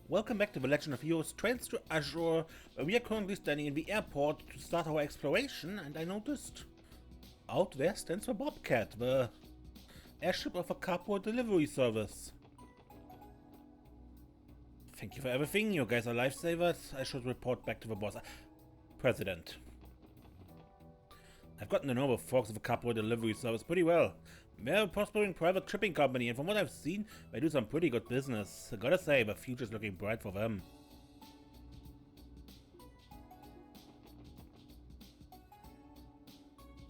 Welcome back to the Legend of Heroes Trails to Azure, where we are currently standing in the airport to start our exploration, and I noticed out there stands the Bobcat, the airship of a carport delivery service. Thank you for everything, you guys are lifesavers. I should report back to the boss. President. I've gotten to know the folks of the carport delivery service pretty well. They're a prospering private shipping company, and from what I've seen, they do some pretty good business. I gotta say, the future's looking bright for them.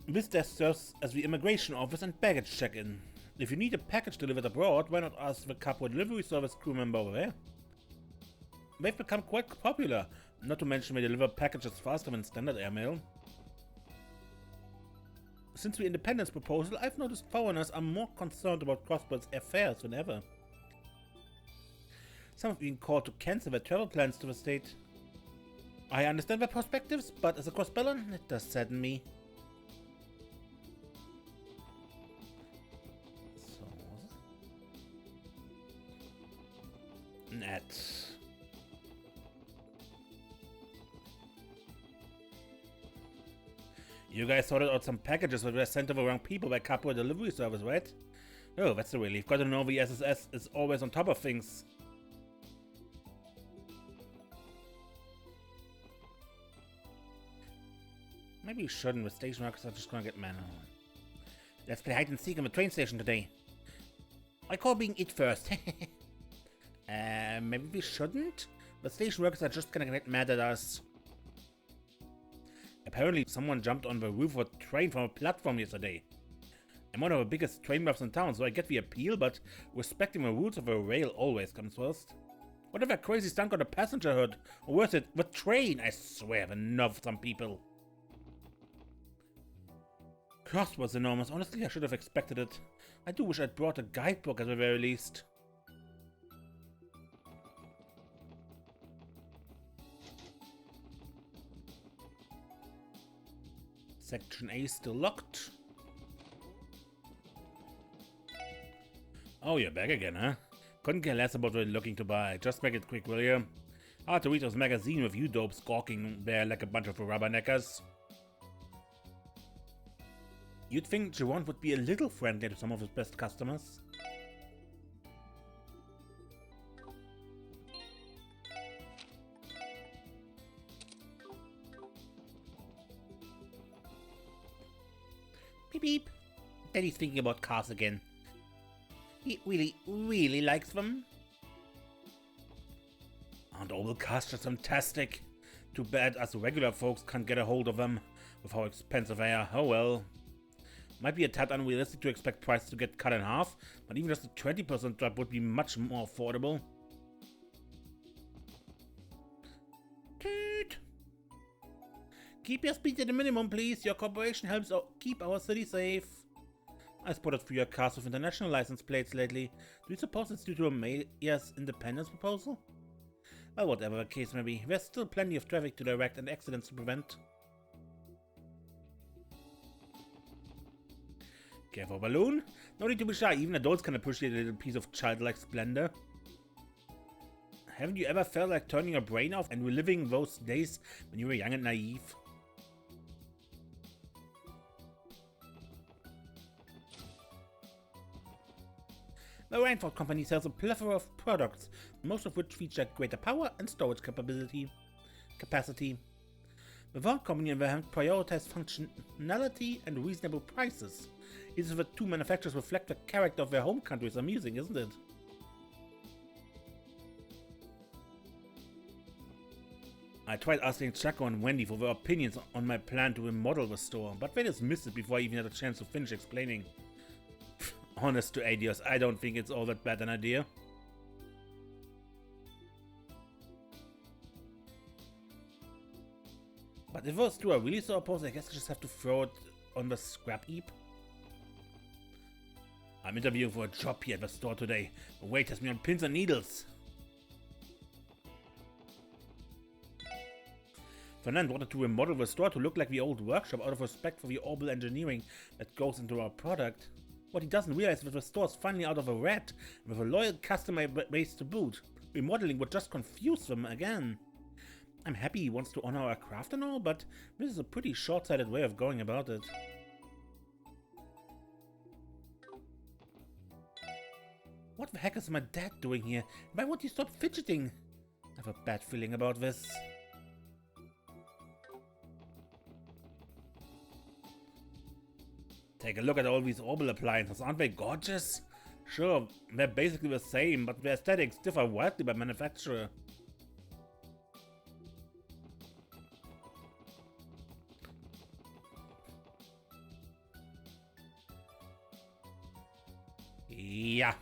This desk serves as the immigration office and baggage check-in. If you need a package delivered abroad, why not ask the carport delivery service crew member over there? They've become quite popular, not to mention they deliver packages faster than standard airmail. Since the independence proposal, I've noticed foreigners are more concerned about cross-border affairs than ever. Some have been called to cancel their travel plans to the state. I understand their perspectives, but as a cross-beller, it does sadden me. So... Net. You guys sorted out some packages that were sent to the wrong people by carport delivery service, right? Oh, that's a relief. Got to know the SSS is always on top of things. Maybe you shouldn't. The station workers are just gonna get mad. Let's play hide and seek in the train station today. I call being it first. Maybe we shouldn't? The station workers are just gonna get mad at us. Apparently, someone jumped on the roof of a train from a platform yesterday. I'm one of the biggest train buffs in town, so I get the appeal, but respecting the rules of the rail always comes first. What if that crazy stunt got a passenger hurt? Or worse it, the train? I swear, I've enough of some people. Cost was enormous. Honestly, I should have expected it. I do wish I'd brought a guidebook at the very least. Section A still locked. Oh, you're back again, huh? Couldn't care less about what you're looking to buy. Just make it quick, will you? Hard to read those magazine with you dopes gawking there like a bunch of rubberneckers. You'd think Geronte would be a little friendly to some of his best customers. Beep beep. Daddy's thinking about cars again. He really likes them. Aren't all cars just fantastic? Too bad us regular folks can't get a hold of them with how expensive they are. Oh well. Might be a tad unrealistic to expect prices to get cut in half, but even just a 20% drop would be much more affordable. Toot! Keep your speed at a minimum, please. Your corporation helps keep our city safe. I spotted fewer cars with international license plates lately. Do you suppose it's due to a mayor's independence proposal? Well, whatever the case may be, there's still plenty of traffic to direct and accidents to prevent. Careful, balloon. No need to be shy, even adults can appreciate a little piece of childlike splendor. Haven't you ever felt like turning your brain off and reliving those days when you were young and naive? The Rainford Company sells a plethora of products, most of which feature greater power and storage capacity. The Vault Company, on the other hand, prioritizes functionality and reasonable prices. Each of the two manufacturers reflect the character of their home countries. Amusing, isn't it? I tried asking Chaco and Wendy for their opinions on my plan to remodel the store, but they dismissed it before I even had a chance to finish explaining. Honest to Adios, I don't think it's all that bad an idea. But if those two are really so opposed, I guess I just have to throw it on the scrap heap. I'm interviewing for a job here at the store today. The wait has me on pins and needles. Fernand wanted to remodel the store to look like the old workshop out of respect for the orbital engineering that goes into our product. What he doesn't realize is that the store is finally out of a rat, and with a loyal customer base to boot. Remodeling would just confuse them again. I'm happy he wants to honor our craft and all, but this is a pretty short-sighted way of going about it. What the heck is my dad doing here? Why won't he stop fidgeting? I have a bad feeling about this. Take a look at all these orbital appliances, aren't they gorgeous? Sure, they're basically the same, but their aesthetics differ widely by manufacturer. Yeah,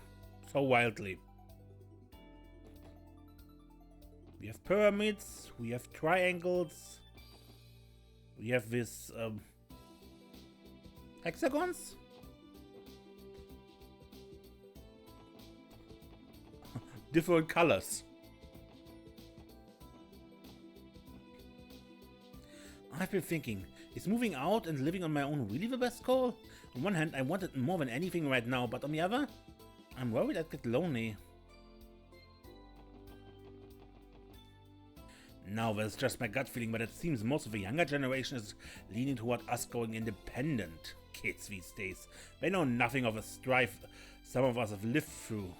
so wildly. We have pyramids, we have triangles, we have this hexagons? Different colors. I've been thinking, is moving out and living on my own really the best call? On one hand, I want it more than anything right now, but on the other, I'm worried I'd get lonely. Now, that's just my gut feeling, but it seems most of the younger generation is leaning toward us going independent. Kids these days, they know nothing of the strife some of us have lived through,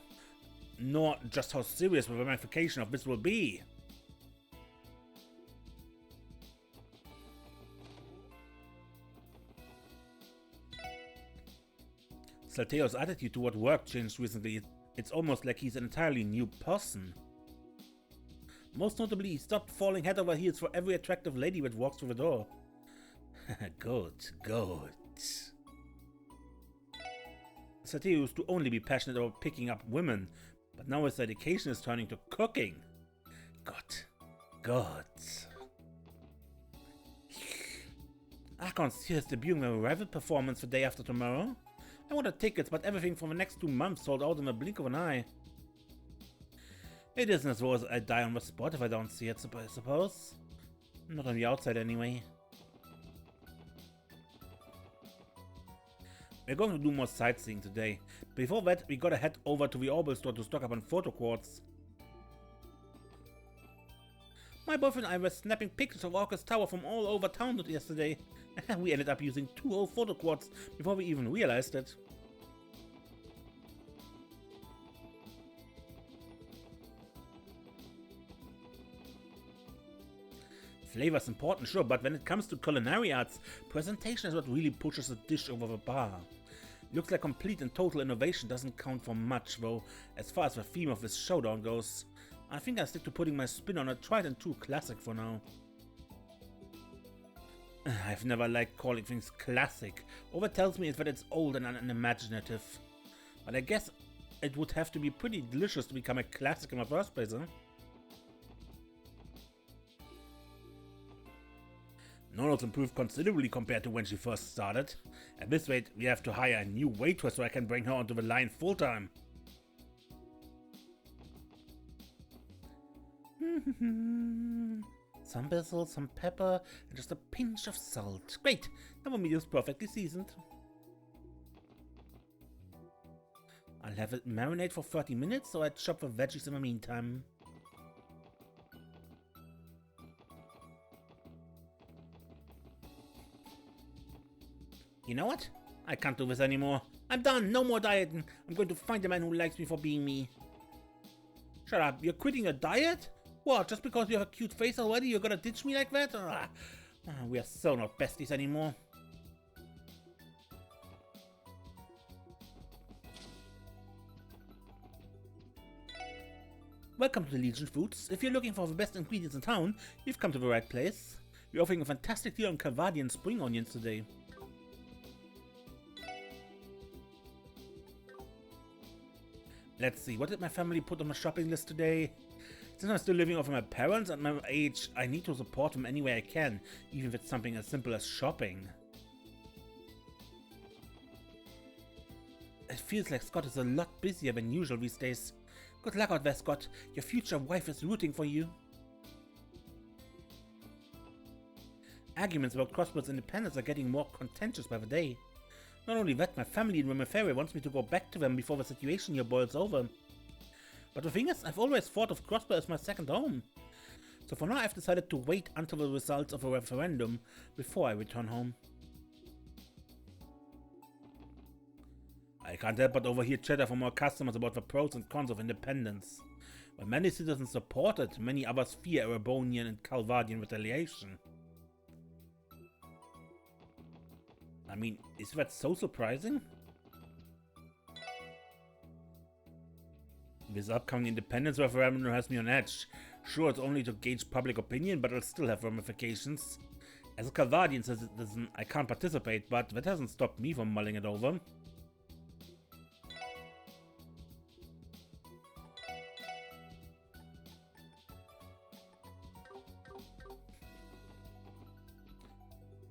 nor just how serious the ramification of this will be. Salteo's attitude toward work changed recently. It's almost like he's an entirely new person. Most notably, he stopped falling head over heels for every attractive lady that walks through the door. Good, good. Salteo used to only be passionate about picking up women, but now his dedication is turning to cooking. Good, good. Archon's here is debuting a rival performance the day after tomorrow. I wanted tickets, but everything for the next 2 months sold out in a blink of an eye. It isn't as though as I die on the spot if I don't see it, I suppose. Not on the outside, anyway. We're going to do more sightseeing today. Before that, we gotta head over to the Orbital store to stock up on photo quartz. My boyfriend and I were snapping pictures of Orcus Tower from all over town yesterday. We ended up using 2 whole photo quartz before we even realized it. Flavor's important, sure, but when it comes to culinary arts, presentation is what really pushes a dish over the bar. Looks like complete and total innovation doesn't count for much, though, as far as the theme of this showdown goes. I think I'll stick to putting my spin on a tried and true classic for now. I've never liked calling things classic. All that tells me is that it's old and unimaginative. But I guess it would have to be pretty delicious to become a classic in the first place, huh? Nono's improved considerably compared to when she first started. At this rate, we have to hire a new waitress so I can bring her onto the line full-time. Some basil, some pepper, and just a pinch of salt. Great! Now the meal is perfectly seasoned. I'll have it marinate for 30 minutes, so I chop the veggies in the meantime. You know what? I can't do this anymore. I'm done. No more dieting. I'm going to find a man who likes me for being me. Shut up. You're quitting your diet? What? Just because you have a cute face already, you're gonna ditch me like that? We are so not besties anymore. Welcome to the Legion Foods. If you're looking for the best ingredients in town, you've come to the right place. We're offering a fantastic deal on Calvadian spring onions today. Let's see, what did my family put on my shopping list today? Since I'm still living off of my parents at my age, I need to support them any way I can, even if it's something as simple as shopping. It feels like Scott is a lot busier than usual these days. Good luck out there, Scott. Your future wife is rooting for you. Arguments about Crossbows independence are getting more contentious by the day. Not only that, my family in Remeferia wants me to go back to them before the situation here boils over. But the thing is, I've always thought of Crossbow as my second home. So for now I've decided to wait until the results of a referendum before I return home. I can't help but overhear chatter from our customers about the pros and cons of independence. While many citizens support it, many others fear Erebonian and Calvardian retaliation. I mean, is that so surprising? This upcoming independence referendum has me on edge. Sure, it's only to gauge public opinion, but it'll still have ramifications. As a Calvardian citizen, I can't participate, but that hasn't stopped me from mulling it over.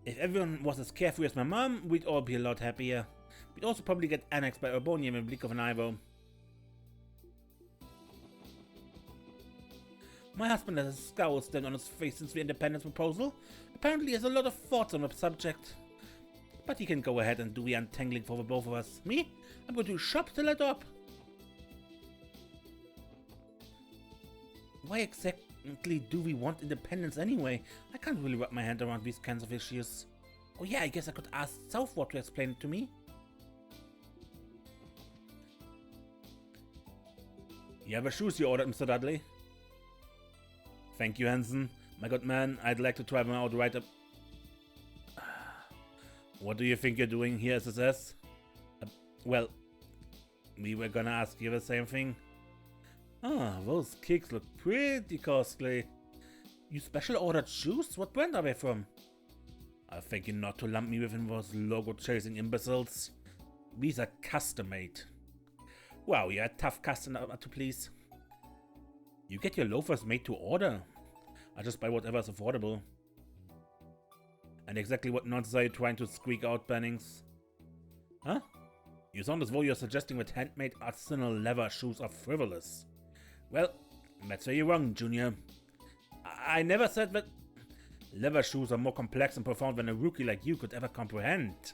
If everyone was as carefree as my mom, we'd all be a lot happier. We'd also probably get annexed by Urbonia in the blink of an eye though. My husband has a scowl still on his face since the independence proposal. Apparently he has a lot of thoughts on the subject. But he can go ahead and do the untangling for the both of us. Me? I'm going to shop till I drop. Why exactly do we want independence anyway? I can't really wrap my hand around these kinds of issues. Oh yeah, I guess I could ask Southward to explain it to me. You have the shoes you ordered, Mr. Dudley. Thank you, Hansen. My good man, I'd like to try them out right up. What do you think you're doing here, SSS? Well, we were gonna ask you the same thing. Ah, those kicks look pretty costly. You special ordered shoes? What brand are they from? I think you not to lump me within those logo-chasing imbeciles. These are custom-made. Wow, you're a tough customer to please. You get your loafers made to order. I just buy whatever's affordable. And exactly what nonsense are you trying to squeak out, Bennings? Huh? You sound as though you're suggesting that handmade artisanal leather shoes are frivolous. Well, that's where you're wrong, Junior. I never said that. Leather shoes are more complex and profound than a rookie like you could ever comprehend.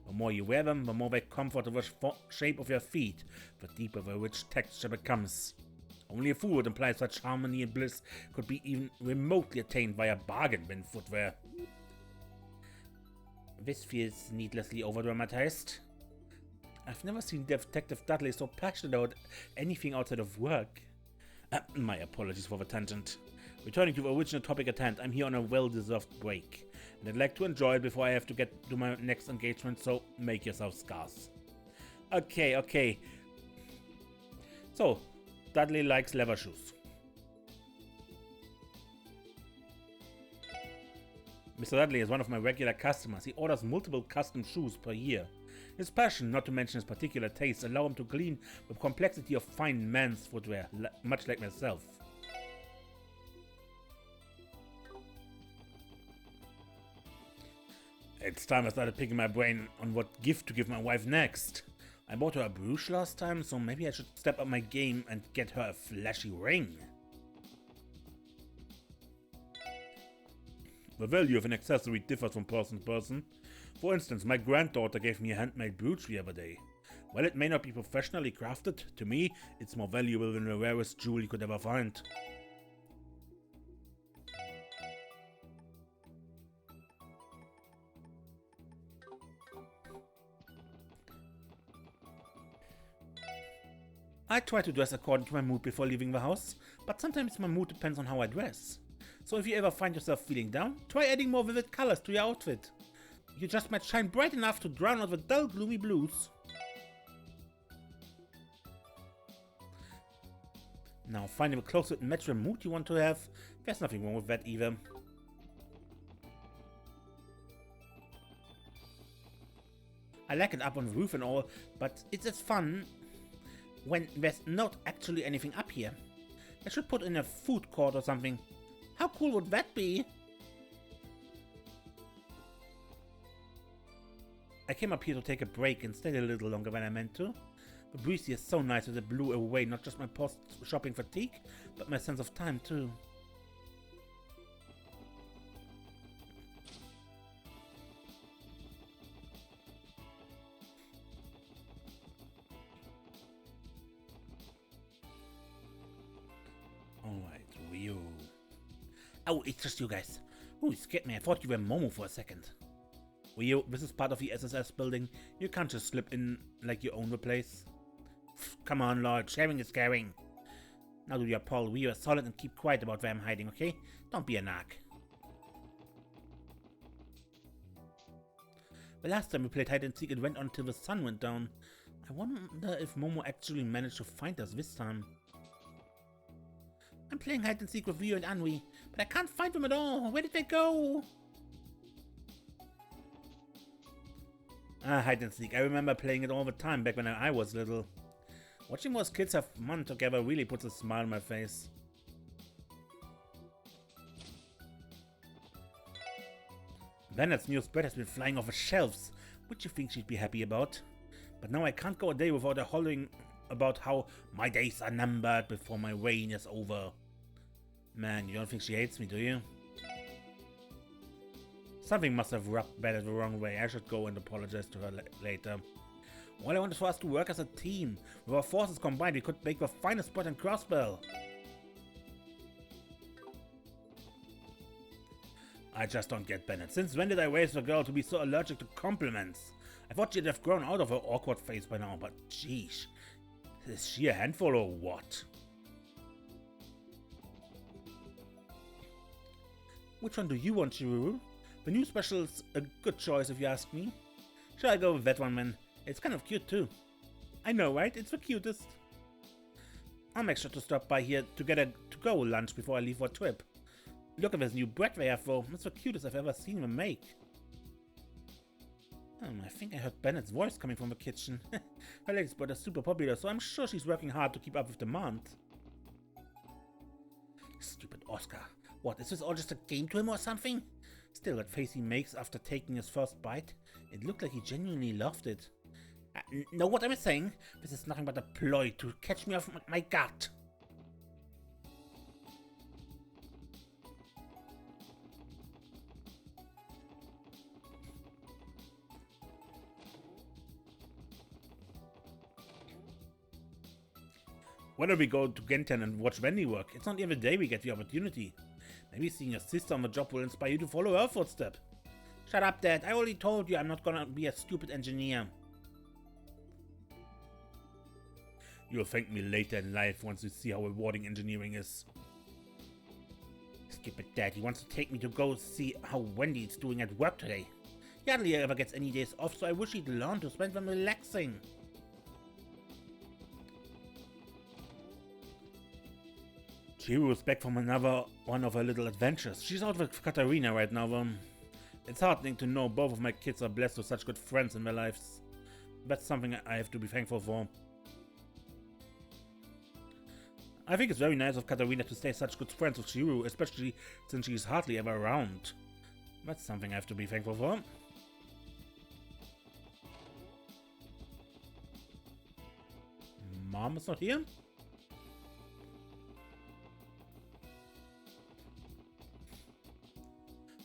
The more you wear them, the more they comfort the shape of your feet, the deeper the rich texture becomes. Only a fool would imply such harmony and bliss could be even remotely attained via bargain bin footwear. This feels needlessly overdramatized. I've never seen Detective Dudley so passionate about anything outside of work. My apologies for the tangent. Returning to the original topic at hand, I'm here on a well-deserved break, and I'd like to enjoy it before I have to get to my next engagement, so make yourself scarce. Okay. So, Dudley likes leather shoes. Mr. Dudley is one of my regular customers. He orders multiple custom shoes per year. His passion, not to mention his particular tastes, allow him to glean the complexity of fine men's footwear, much like myself. It's time I started picking my brain on what gift to give my wife next. I bought her a brooch last time, so maybe I should step up my game and get her a flashy ring. The value of an accessory differs from person to person. For instance, my granddaughter gave me a handmade brooch the other day. While it may not be professionally crafted, to me, it's more valuable than the rarest jewel you could ever find. I try to dress according to my mood before leaving the house, but sometimes my mood depends on how I dress. So if you ever find yourself feeling down, try adding more vivid colors to your outfit. You just might shine bright enough to drown out the dull, gloomy blues. Now, finding the clothes that match the mood you want to have, there's nothing wrong with that either. I like it up on the roof and all, but it's as fun when there's not actually anything up here. I should put in a food court or something. How cool would that be? I came up here to take a break and stayed a little longer than I meant to. The breeze here is so nice that it blew away not just my post-shopping fatigue, but my sense of time too. Oh, it's just you guys. Ooh, you scared me. I thought you were Momo for a second. Rio, this is part of the SSS building. You can't just slip in like you own the place. Come on, Lord. Sharing is caring. Now do your Paul. We are solid and keep quiet about where I'm hiding, okay? Don't be a narc. The last time we played hide and seek, it went on till the sun went down. I wonder if Momo actually managed to find us this time. I'm playing hide and seek with Rio and Anwi, but I can't find them at all. Where did they go? Ah, hide and seek. I remember playing it all the time back when I was little. Watching those kids have fun together really puts a smile on my face. Bennett's new spread has been flying off the shelves, which you think she'd be happy about. But now I can't go a day without her hollering about how my days are numbered before my reign is over. Man, you don't think she hates me, do you? Something must have rubbed Bennett the wrong way. I should go and apologize to her later. All I want is for us to work as a team. With our forces combined, we could make the finest spread in Crossbell. I just don't get Bennett. Since when did I raise the girl to be so allergic to compliments? I thought she'd have grown out of her awkward phase by now, but geez. Is she a handful or what? Which one do you want, Chiruru? The new special's a good choice if you ask me. Shall I go with that one, man? It's kind of cute too. I know, right? It's the cutest. I'll make sure to stop by here to get a to-go lunch before I leave for a trip. Look at this new bread they have though. It's the cutest I've ever seen them make. I think I heard Bennett's voice coming from the kitchen. Her latest bread is super popular, so I'm sure she's working hard to keep up with demand. Stupid Oscar. What, is this all just a game to him or something? Still, that face he makes after taking his first bite, it looked like he genuinely loved it. Know what I'm saying? This is nothing but a ploy to catch me off my guard. Why don't we go to Genten and watch Wendy work? It's not every day we get the opportunity. Maybe seeing your sister on the job will inspire you to follow her footsteps. Shut up, Dad. I already told you I'm not gonna be a stupid engineer. You'll thank me later in life once you see how rewarding engineering is. Skip it, Dad. He wants to take me to go see how Wendy is doing at work today. He hardly ever gets any days off, so I wish he'd learn to spend them relaxing. Chihiru's back from another one of her little adventures. She's out with Katarina right now. It's heartening to know both of my kids are blessed with such good friends in their lives. That's something I have to be thankful for. I think it's very nice of Katarina to stay such good friends with Chihiru, especially since she's hardly ever around. That's something I have to be thankful for. Mom is not here?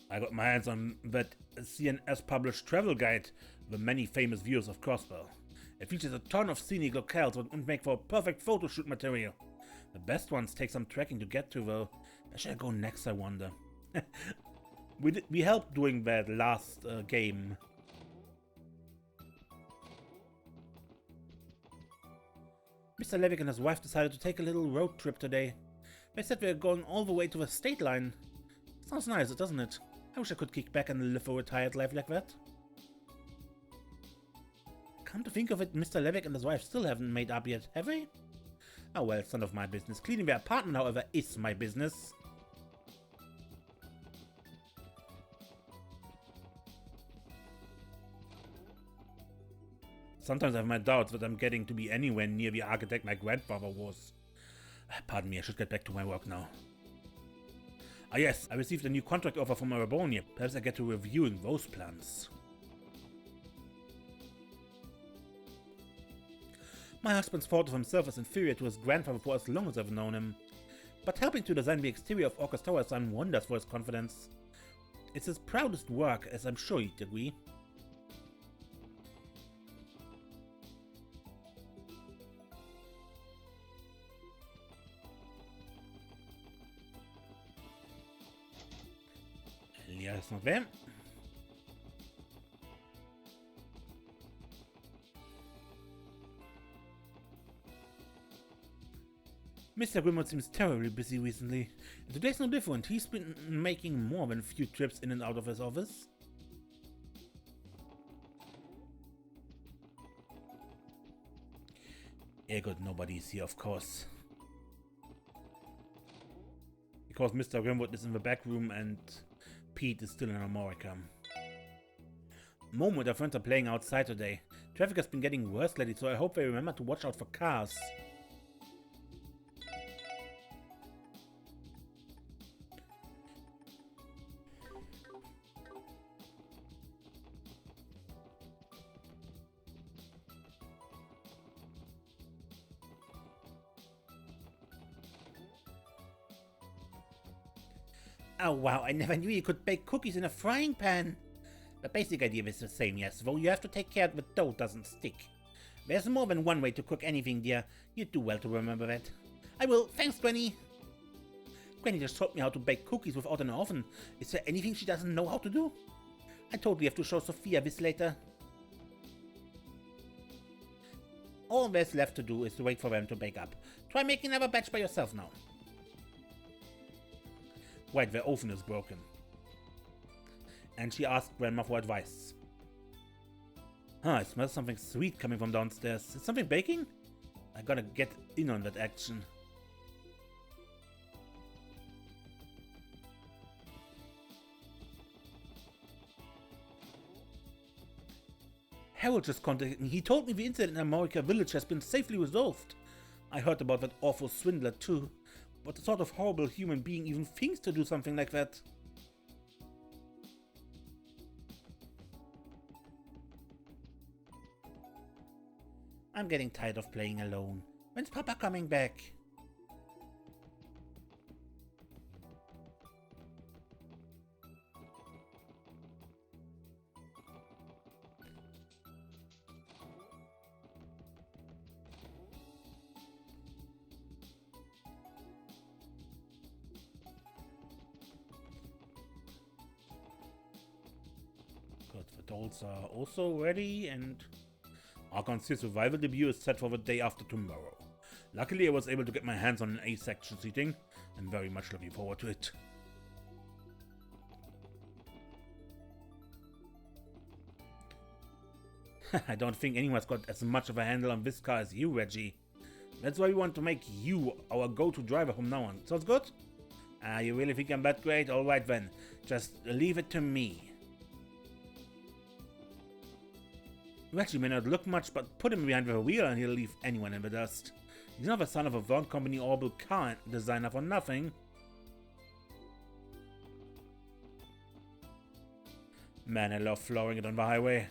I got my hands on that CNS published travel guide, The Many Famous Views of Crossbell. It features a ton of scenic locales and make for perfect photo shoot material. The best ones take some trekking to get to though. Where should I go next, I wonder? we helped doing that last game. Mr. Levick and his wife decided to take a little road trip today. They said they're going all the way to the state line. Sounds nice, doesn't it? I wish I could kick back and live a retired life like that. Come to think of it, Mr. Levick and his wife still haven't made up yet, have they? Oh well, it's none of my business. Cleaning their apartment, however, is my business. Sometimes I have my doubts that I'm getting to be anywhere near the architect my grandfather was. Pardon me, I should get back to my work now. Ah yes, I received a new contract offer from Arabonia. Perhaps I get to reviewing those plans. My husband's thought of himself as inferior to his grandfather for as long as I've known him. But helping to design the exterior of Orcus Tower has done wonders for his confidence. It's his proudest work, as I'm sure you'd agree. Hier ist noch wer. Mr. Grimwood seems terribly busy recently. And today's no different. He's been making more than a few trips in and out of his office. Yeah, good, nobody's here, of course. Because Mr. Grimwood is in the back room and Pete is still in America. Momo and her friends are playing outside today. Traffic has been getting worse lately, so I hope they remember to watch out for cars. Oh wow, I never knew you could bake cookies in a frying pan. The basic idea is the same, yes, though you have to take care the dough doesn't stick. There's more than one way to cook anything, dear. You'd do well to remember that. I will, thanks, Granny. Granny just taught me how to bake cookies without an oven. Is there anything she doesn't know how to do? I totally have to show Sophia this later. All there's left to do is to wait for them to bake up. Try making another batch by yourself now. Wait, the oven is broken. And she asked Grandma for advice. I smell something sweet coming from downstairs. Is something baking? I gotta get in on that action. Harold just contacted me. He told me the incident in America Village has been safely resolved. I heard about that awful swindler too. What sort of horrible human being even thinks to do something like that? I'm getting tired of playing alone. When's Papa coming back? The dolls are also ready, and Archon's survival debut is set for the day after tomorrow. Luckily, I was able to get my hands on an A-section seating. I'm very much looking forward to it. I don't think anyone's got as much of a handle on this car as you, Reggie. That's why we want to make you our go-to driver from now on. Sounds good? You really think I'm that great? Alright then, just leave it to me. Reggie may not look much, but put him behind the wheel and he'll leave anyone in the dust. He's not the son of a Vaughn Company orbital car designer for nothing. Man, I love flooring it on the highway.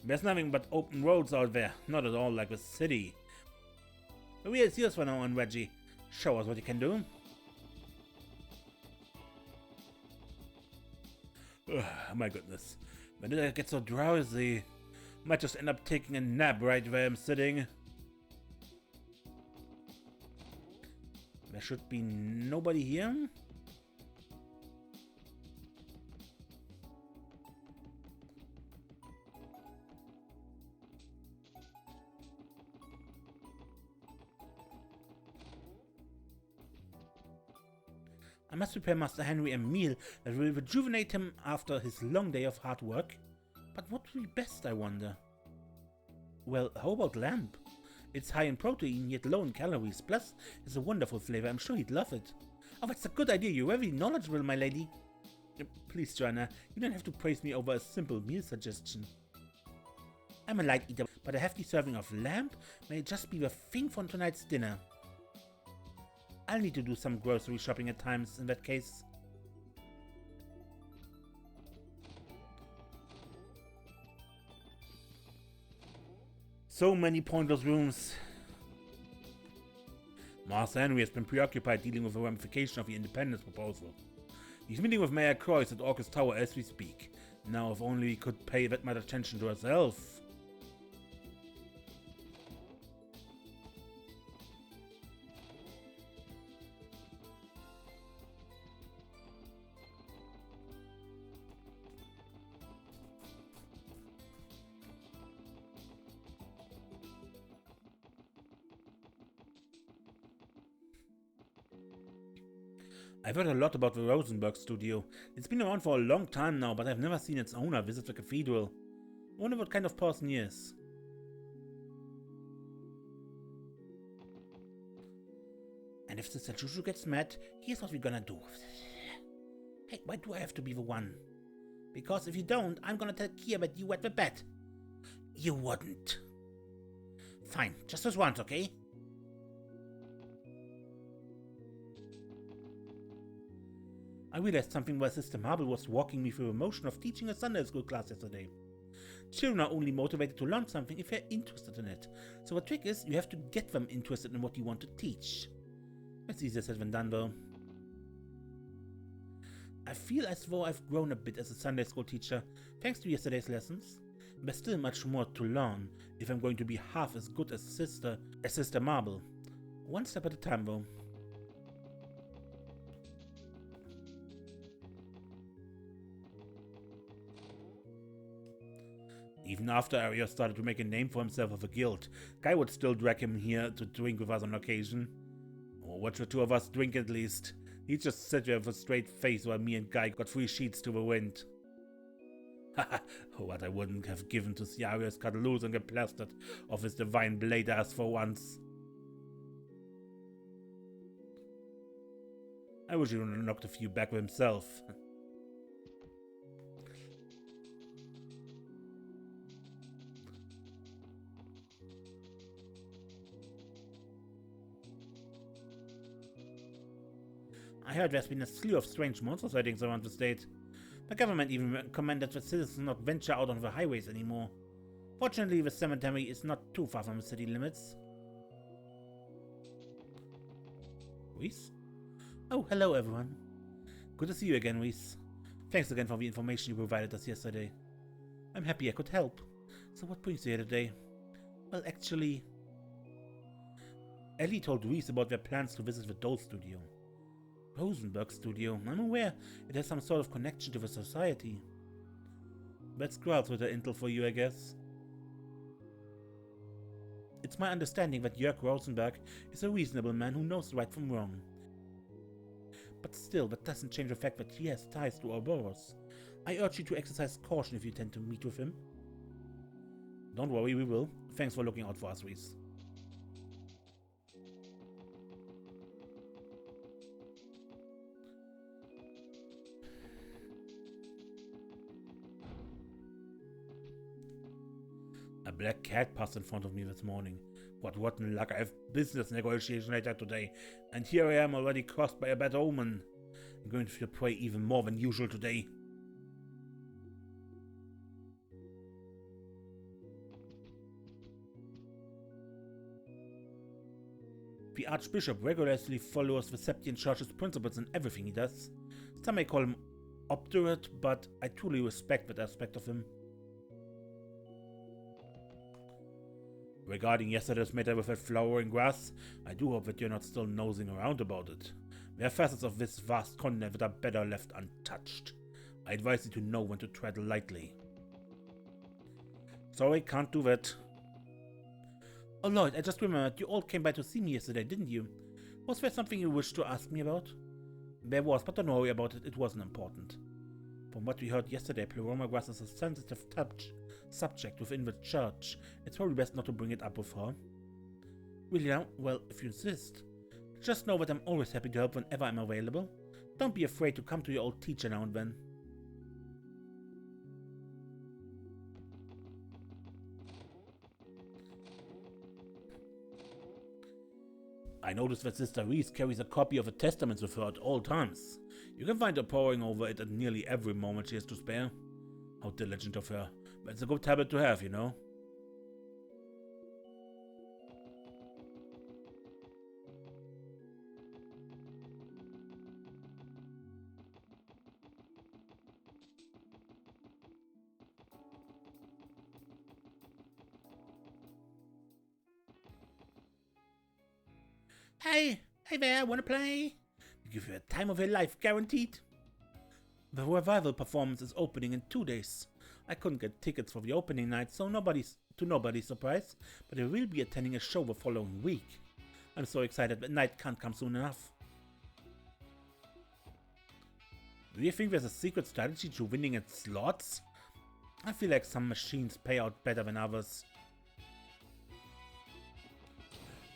There's nothing but open roads out there, not at all like the city. The wheel is yours for now on, Reggie. Show us what you can do. Ugh, my goodness. When did I get so drowsy? Might just end up taking a nap right where I'm sitting. There should be nobody here. I must prepare Master Henry a meal that will rejuvenate him after his long day of hard work. But what would be best, I wonder? Well, how about lamb? It's high in protein, yet low in calories, plus it's a wonderful flavor. I'm sure he'd love it. Oh, that's a good idea. You're very knowledgeable, my lady. Please, Joanna, you don't have to praise me over a simple meal suggestion. I'm a light eater, but a hefty serving of lamb may just be the thing for tonight's dinner. I'll need to do some grocery shopping at times in that case. So many pointless rooms. Master Henry has been preoccupied dealing with the ramification of the independence proposal. He's meeting with Mayor Croix at Orcus Tower as we speak. Now, if only he could pay that much attention to herself. I've heard a lot about the Rosenberg studio. It's been around for a long time now, but I've never seen its owner visit the cathedral. I wonder what kind of person he is. And if Sister Juju gets mad, here's what we're gonna do. Hey, why do I have to be the one? Because if you don't, I'm gonna tell Kia that you wet the bed. You wouldn't. Fine, just this once, okay? I realized something while Sister Marble was walking me through the motion of teaching a Sunday school class yesterday. Children are only motivated to learn something if they're interested in it. So the trick is, you have to get them interested in what you want to teach. That's easier said than done though. I feel as though I've grown a bit as a Sunday school teacher, thanks to yesterday's lessons. There's still much more to learn if I'm going to be half as good as Sister Marble. One step at a time though. Even after Ariel started to make a name for himself of a guild, Guy would still drag him here to drink with us on occasion. Or watch the two of us drink at least. He'd just sit there with a straight face while me and Guy got 3 sheets to the wind. Haha, what I wouldn't have given to see Arius cut loose and get plastered off his divine blade ass for once. I wish he would have knocked a few back with himself. I heard there's been a slew of strange monster sightings around the state. The government even recommended that citizens not venture out on the highways anymore. Fortunately, the cemetery is not too far from the city limits. Reese? Oh, hello everyone. Good to see you again, Reese. Thanks again for the information you provided us yesterday. I'm happy I could help. So what brings you here today? Well, actually, Ellie told Reese about their plans to visit the doll studio. Rosenberg studio. I'm aware it has some sort of connection to the society. That's grouse with the intel for you, I guess. It's my understanding that Jörg Rosenberg is a reasonable man who knows right from wrong. But still, that doesn't change the fact that he has ties to Ouroboros. I urge you to exercise caution if you tend to meet with him. Don't worry, we will. Thanks for looking out for us, Reese. A black cat passed in front of me this morning. What rotten luck, I have business negotiation later today, and here I am already crossed by a bad omen. I'm going to feel prey even more than usual today. The Archbishop regularly follows the Septian Church's principles in everything he does. Some may call him obdurate, but I truly respect that aspect of him. Regarding yesterday's matter with that flowering grass, I do hope that you're not still nosing around about it. There are facets of this vast continent that are better left untouched. I advise you to know when to tread lightly. Sorry, can't do that. Oh Lloyd, I just remembered you all came by to see me yesterday, didn't you? Was there something you wished to ask me about? There was, but don't worry about it, it wasn't important. From what we heard yesterday, Pleroma grass is a sensitive subject within the church. It's probably best not to bring it up with her. Really now? Well, if you insist. Just know that I'm always happy to help whenever I'm available. Don't be afraid to come to your old teacher now and then. I noticed that Sister Reese carries a copy of the Testaments with her at all times. You can find her poring over it at nearly every moment she has to spare. How diligent of her. But it's a good habit to have, you know. Hey there, wanna play? We give you a time of your life, guaranteed. The revival performance is opening in 2 days. I couldn't get tickets for the opening night, so nobody's surprise, but I will be attending a show the following week. I'm so excited that night can't come soon enough. Do you think there's a secret strategy to winning at slots? I feel like some machines pay out better than others.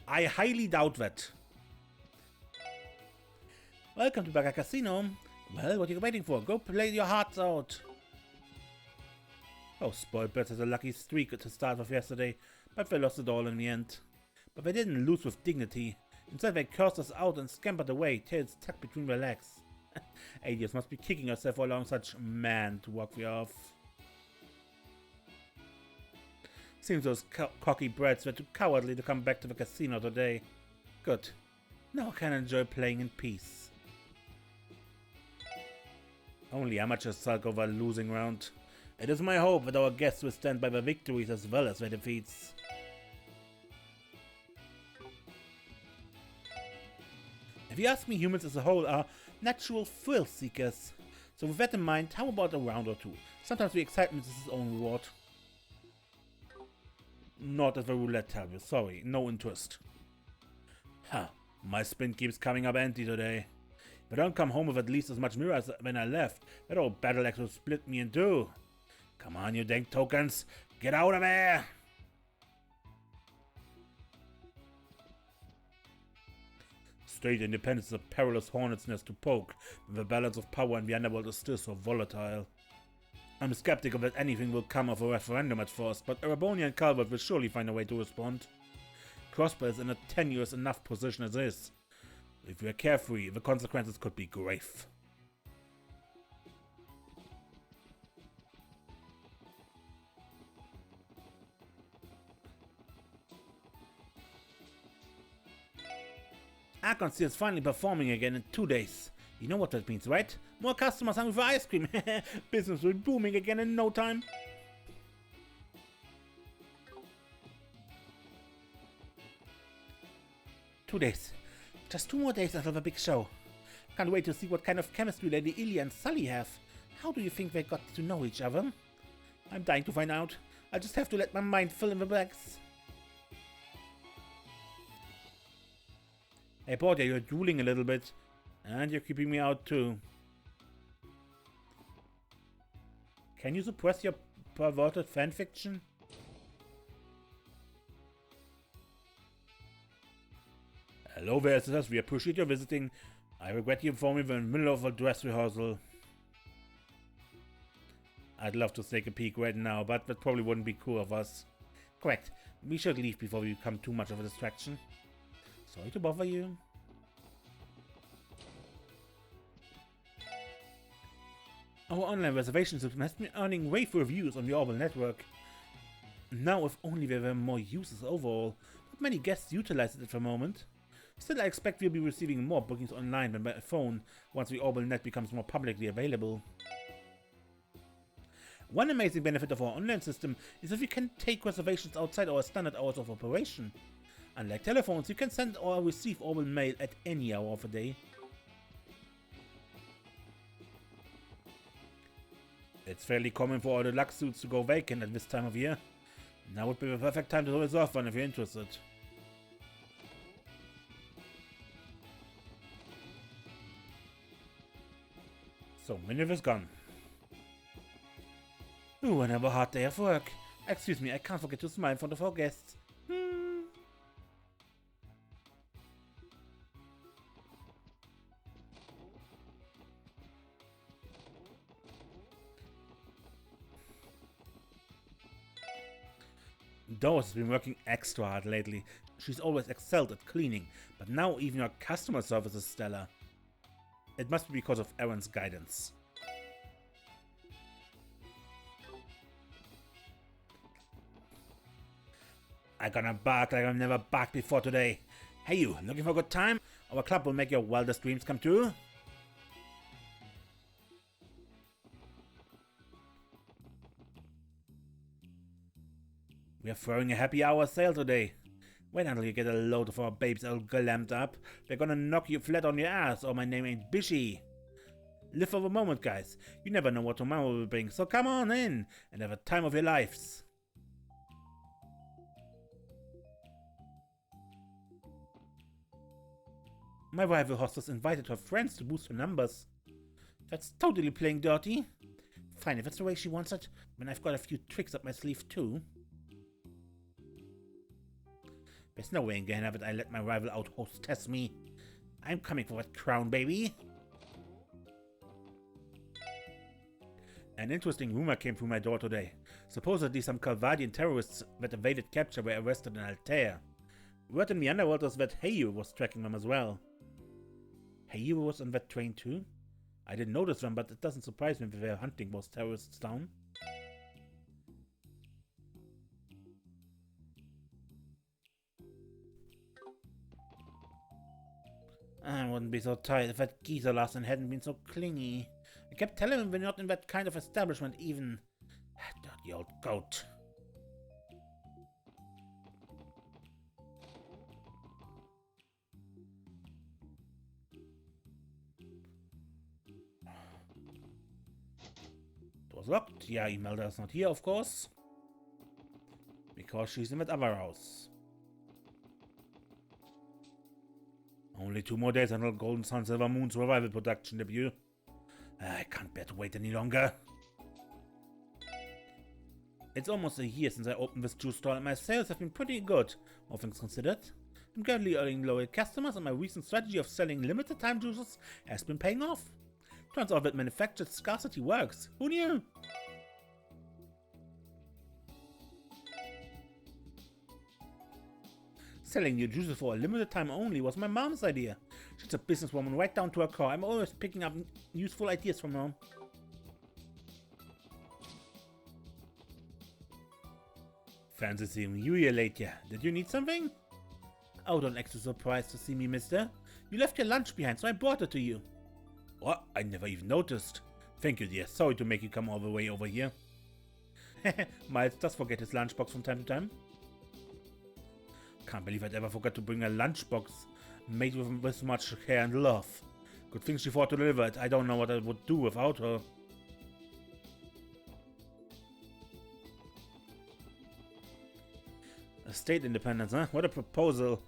I highly doubt that. Welcome to Burger Casino. Well, what are you waiting for? Go play your hearts out. Oh, spoiled birds had a lucky streak at the start of yesterday, but they lost it all in the end. But they didn't lose with dignity. Instead, they cursed us out and scampered away, tails tucked between their legs. Adios must be kicking herself for allowing such man to walk me off. Seems those cocky brats were too cowardly to come back to the casino today. Good. Now I can enjoy playing in peace. Only amateurs sulk over a losing round. It is my hope that our guests will stand by their victories as well as their defeats. If you ask me, humans as a whole are natural thrill seekers. So with that in mind, how about a round or two? Sometimes the excitement is its own reward. Not at the roulette table, sorry, no interest. Huh, my spin keeps coming up empty today. If I don't come home with at least as much mirror as when I left, that old battle axe will split me in two. Come on, you dank tokens, get out of there! State independence is a perilous hornet's nest to poke, when the balance of power in the underworld is still so volatile. I'm skeptical that anything will come of a referendum at first, but Arabonia and Calvert will surely find a way to respond. Prosper is in a tenuous enough position as is. If we are carefree, the consequences could be grave. Archon is finally performing again in 2 days. You know what that means, right? More customers hungry for ice cream. Business will be booming again in no time. "2 days. Just 2 more days until the big show. Can't wait to see what kind of chemistry Lady Ilya and Sully have. How do you think they got to know each other? I'm dying to find out. I'll just have to let my mind fill in the blanks." Hey Portia, you're drooling a little bit. And you're creeping me out too. Can you suppress your perverted fanfiction? Hello there, sisters. We appreciate your visiting. I regret you informing you in the middle of a dress rehearsal. I'd love to take a peek right now, but that probably wouldn't be cool of us. Correct. We should leave before we become too much of a distraction. Sorry to bother you. Our online reservation system has been earning rave reviews on the Orbital network. Now, if only there were more users overall, not many guests utilize it at the moment. Still, I expect we'll be receiving more bookings online than by phone once the Orbital net becomes more publicly available. One amazing benefit of our online system is that we can take reservations outside our standard hours of operation. Unlike telephones, you can send or receive Orbital mail at any hour of the day. It's fairly common for all the luck suits to go vacant at this time of year. Now would be the perfect time to reserve one if you're interested. So, Miniv is gone. Ooh, another hard day of work. Excuse me, I can't forget to smile in front of our guests. Doris has been working extra hard lately. She's always excelled at cleaning, but now even her customer service is stellar. It must be because of Aaron's guidance. I'm gonna bark like I've never barked before today. Hey you, looking for a good time? Our club will make your wildest dreams come true. We're throwing a happy hour sale today. Wait until you get a load of our babes all glammed up. They're gonna knock you flat on your ass, or my name ain't Bishy. Live for the moment, guys. You never know what tomorrow will bring, so come on in and have a time of your lives. My rival hostess invited her friends to boost her numbers. That's totally playing dirty. Fine, if that's the way she wants it, then I've got a few tricks up my sleeve too. There's no way in Ghana that I let my rival outhost test me. I'm coming for that crown, baby. An interesting rumor came through my door today. Supposedly some Calvadian terrorists that evaded capture were arrested in Altair. Word in the underworld was that Heyu was tracking them as well. Heyu was on that train too? I didn't notice them, but it doesn't surprise me if they were hunting those terrorists down. I wouldn't be so tired if that geezer last night hadn't been so clingy. I kept telling him we're not in that kind of establishment even. Dirty old goat. Door's locked. Yeah, Imelda's not here, of course. Because she's in that other house. Only 2 more days until Golden Sun Silver Moon's revival production debut. I can't bear to wait any longer. It's almost a year since I opened this juice stall and my sales have been pretty good, all things considered. I'm currently earning loyal customers and my recent strategy of selling limited time juices has been paying off. Turns out that manufactured scarcity works. Who knew? Selling new juices for a limited time only was my mom's idea. She's a businesswoman right down to her core. I'm always picking up useful ideas from her. Fancy seeing you here late, yeah. Did you need something? Oh, don't act so surprised to see me, mister. You left your lunch behind, so I brought it to you. What? I never even noticed. Thank you, dear. Sorry to make you come all the way over here. Miles does forget his lunchbox from time to time. Can't believe I'd ever forgot to bring a lunchbox made with this much care and love. Good thing she thought to deliver it. I don't know what I would do without her. State independence, huh? What a proposal.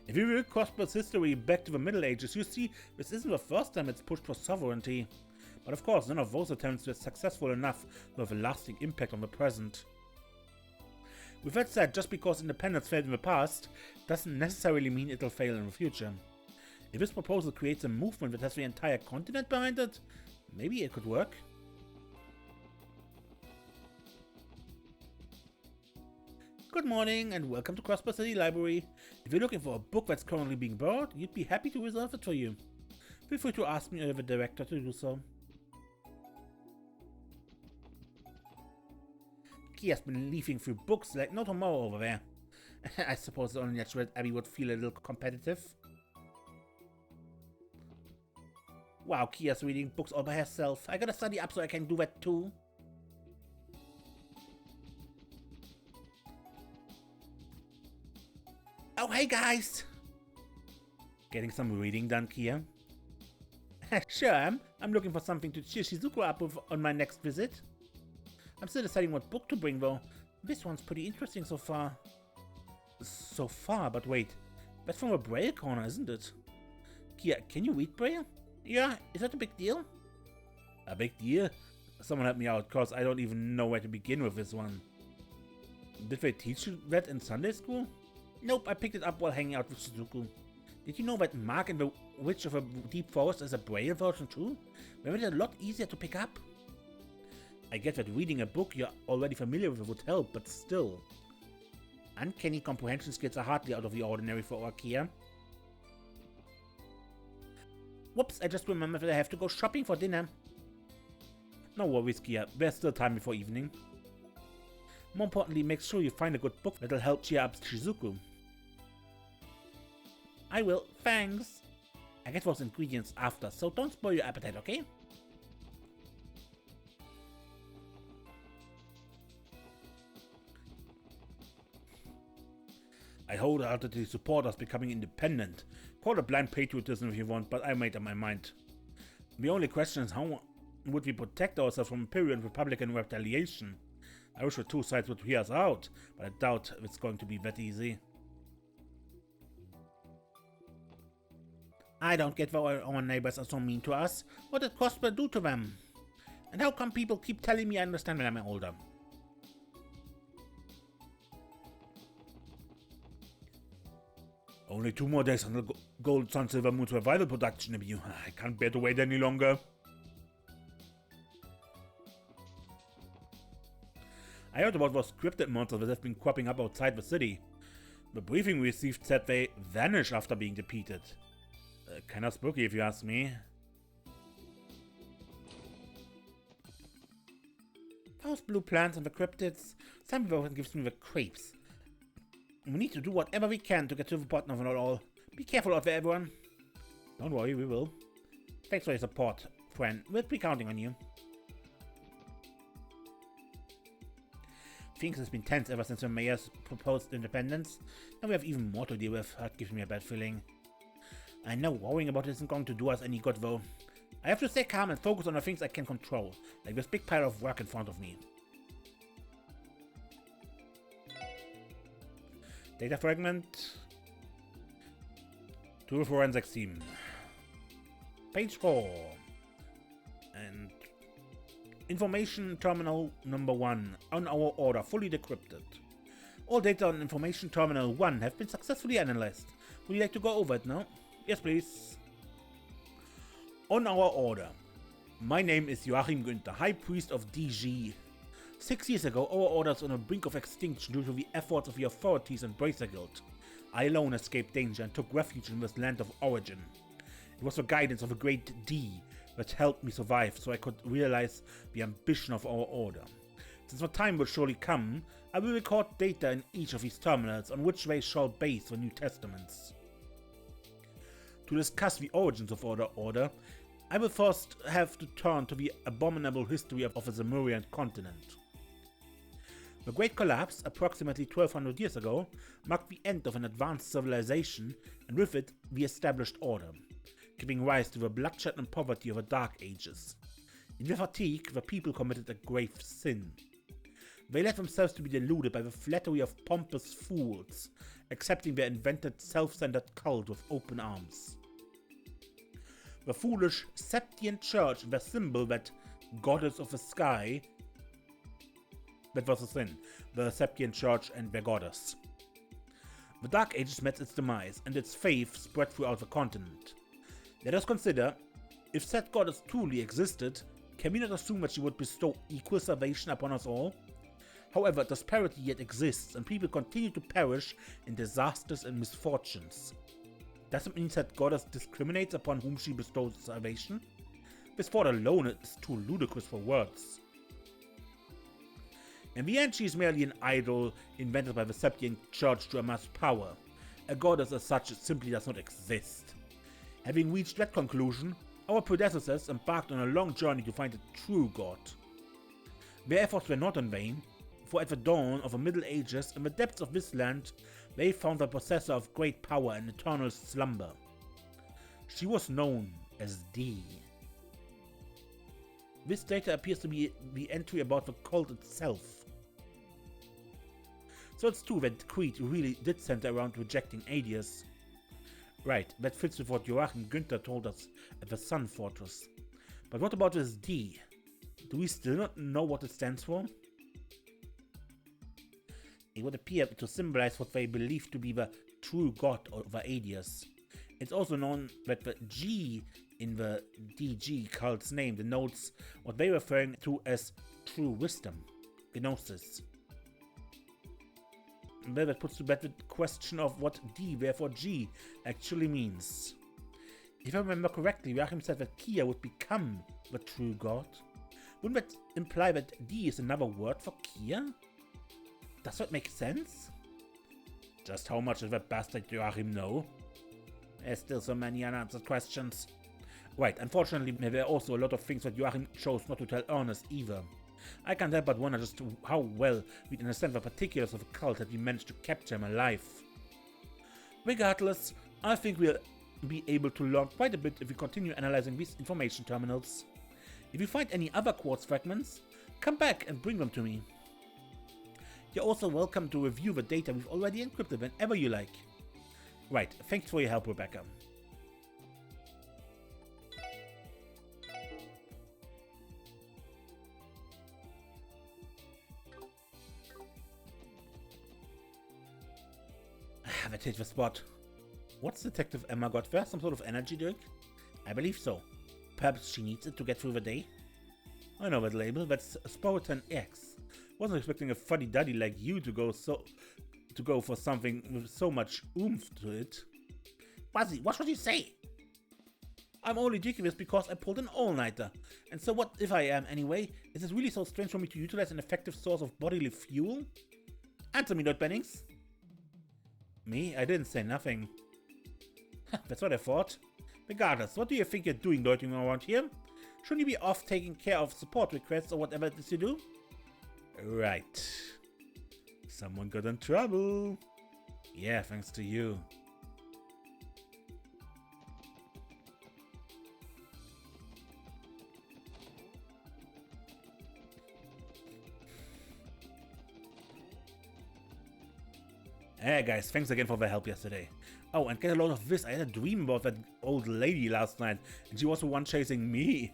If you read Crossbir's history back to the Middle Ages, you see this isn't the first time it's pushed for sovereignty. But of course, none of those attempts were successful enough to have a lasting impact on the present. With that said, just because independence failed in the past, doesn't necessarily mean it'll fail in the future. If this proposal creates a movement that has the entire continent behind it, maybe it could work. Good morning and welcome to Crossbar City Library. If you're looking for a book that's currently being borrowed, you'd be happy to reserve it for you. Feel free to ask me or the director to do so. He has been leafing through books like no tomorrow over there. I suppose it's only natural that Abby would feel a little competitive. Wow, Kia's reading books all by herself. I gotta study up so I can do that too. Oh, hey guys! Getting some reading done, Kia? Sure am. I'm looking for something to cheer Shizuko up with on my next visit. I'm still deciding what book to bring though. This one's pretty interesting so far. So far, but wait. That's from a Braille corner, isn't it? Kia, can you read Braille? Yeah, is that a big deal? A big deal? Someone help me out, cause I don't even know where to begin with this one. Did they teach you that in Sunday school? Nope, I picked it up while hanging out with Shizuku. Did you know that Mark in the Witch of a Deep Forest is a Braille version too? Where it's a lot easier to pick up. I get that reading a book you're already familiar with would help, but still. Uncanny comprehension skills are hardly out of the ordinary for our Kia. Whoops, I just remembered that I have to go shopping for dinner. No worries, Kia, there's still time before evening. More importantly, make sure you find a good book that'll help cheer up Shizuku. I will, thanks. I get those ingredients after, so don't spoil your appetite, okay? I wholeheartedly support us becoming independent. Call it blind patriotism if you want, but I made up my mind. The only question is how would we protect ourselves from Imperial and Republican retaliation? I wish the two sides would hear us out, but I doubt it's going to be that easy. I don't get why our neighbors are so mean to us. What did Cosper do to them? And how come people keep telling me I understand when I'm older? Only 2 more days until Gold Sun Silver Moon survival production debut. I can't bear to wait any longer. I heard about those scripted monsters that have been cropping up outside the city. The briefing we received said they vanish after being defeated. Kinda spooky if you ask me. Those blue plants and the cryptids, some people gives me the creeps. We need to do whatever we can to get to the bottom of it all. Be careful out there, everyone. Don't worry, we will. Thanks for your support, friend. We'll be counting on you. Things has been tense ever since the mayor's proposed independence. Now we have even more to deal with. That gives me a bad feeling. I know worrying about it isn't going to do us any good though. I have to stay calm and focus on the things I can control, like this big pile of work in front of me. Data fragment to the forensics team. Page 4. And information terminal number 1 on our order fully decrypted. All data on information terminal 1 have been successfully analyzed. Would you like to go over it now? Yes, please. On our order. My name is Joachim Günther, High Priest of DG. 6 years ago, our order is on the brink of extinction due to the efforts of the authorities and Bracer Guild. I alone escaped danger and took refuge in this land of origin. It was the guidance of a great D that helped me survive so I could realize the ambition of our order. Since the time will surely come, I will record data in each of these terminals on which they shall base the New Testaments. To discuss the origins of our order, I will first have to turn to the abominable history of the Zemurian continent. The Great Collapse, approximately 1200 years ago, marked the end of an advanced civilization and with it the established order, giving rise to the bloodshed and poverty of the Dark Ages. In their fatigue, the people committed a grave sin. They let themselves to be deluded by the flattery of pompous fools, accepting their invented self-centered cult with open arms. The foolish Septient Church and their symbol, that goddess of the sky, that was a sin, the Septient Church and their goddess. The Dark Ages met its demise, and its faith spread throughout the continent. Let us consider, if said goddess truly existed, can we not assume that she would bestow equal salvation upon us all? However, disparity yet exists, and people continue to perish in disasters and misfortunes. Does it mean that goddess discriminates upon whom she bestows salvation? This thought alone is too ludicrous for words. In the end, she is merely an idol invented by the Septient Church to amass power. A goddess as such simply does not exist. Having reached that conclusion, our predecessors embarked on a long journey to find a true god. Their efforts were not in vain, for at the dawn of the Middle Ages, in the depths of this land, they found the possessor of great power and eternal slumber. She was known as D. This data appears to be the entry about the cult itself. So it's true that Creed really did center around rejecting Adius. Right, that fits with what Joachim Günther told us at the Sun Fortress. But what about this D? Do we still not know what it stands for? It would appear to symbolize what they believe to be the true god over Adius. It's also known that the G in the DG cult's name denotes what they are referring to as true wisdom, gnosis. Well, that puts to bed the question of what D, therefore G, actually means. If I remember correctly, Joachim said that Kia would become the true god. Wouldn't that imply that D is another word for Kia? Does that make sense? Just how much does that bastard Joachim know? There's still so many unanswered questions. Right, unfortunately there were also a lot of things that Joachim chose not to tell Ernest either. I can't help but wonder just how well we understand the particulars of the cult that we managed to capture him alive. Regardless, I think we'll be able to learn quite a bit if we continue analyzing these information terminals. If you find any other quartz fragments, come back and bring them to me. You're also welcome to review the data we've already encrypted whenever you like. Right, thanks for your help, Rebecca. that hit the spot. What's Detective Emma got there? Some sort of energy drink? I believe so. Perhaps she needs it to get through the day? I know that label. That's Spartan X. Wasn't expecting a fuddy-duddy like you to go for something with so much oomph to it. Buzzy, what should you say? I'm only drinking this because I pulled an all-nighter. And so what if I am anyway? Is it really so strange for me to utilize an effective source of bodily fuel? Answer me, Lord Bennings. Me? I didn't say nothing. That's what I thought. Regardless, what do you think you're doing loitering around here? Shouldn't you be off taking care of support requests or whatever it is you do? Right. Someone got in trouble. Yeah, thanks to you. Hey guys, thanks again for the help yesterday. Oh, and get a load of this. I had a dream about that old lady last night, and she was the one chasing me.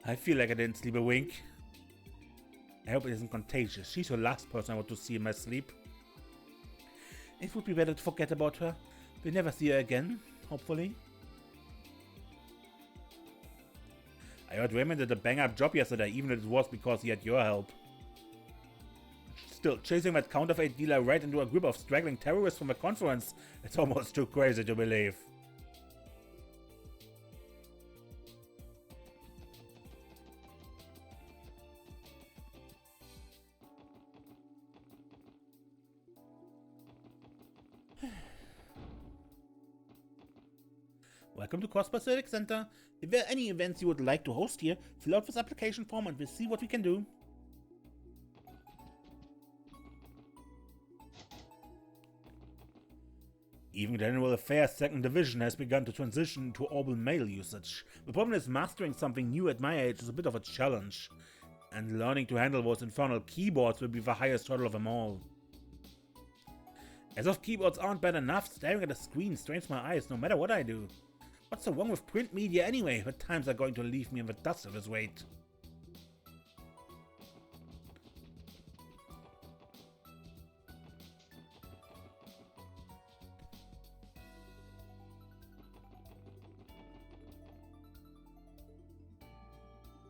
I feel like I didn't sleep a wink. I hope it isn't contagious. She's the last person I want to see in my sleep. It would be better to forget about her. We'll never see her again, hopefully. I heard Raymond did a bang-up job yesterday, even if it was because he had your help. Still, chasing that counterfeit dealer right into a group of straggling terrorists from a conference, it's almost too crazy to believe. Welcome to Cross Pacific Center. If there are any events you would like to host here, fill out this application form and we'll see what we can do. Even General Affairs 2nd Division has begun to transition to orbital mail usage. The problem is mastering something new at my age is a bit of a challenge, and learning to handle those infernal keyboards will be the highest hurdle of them all. As if keyboards aren't bad enough, staring at a screen strains my eyes no matter what I do. What's so wrong with print media anyway? The times are going to leave me in the dust of this weight.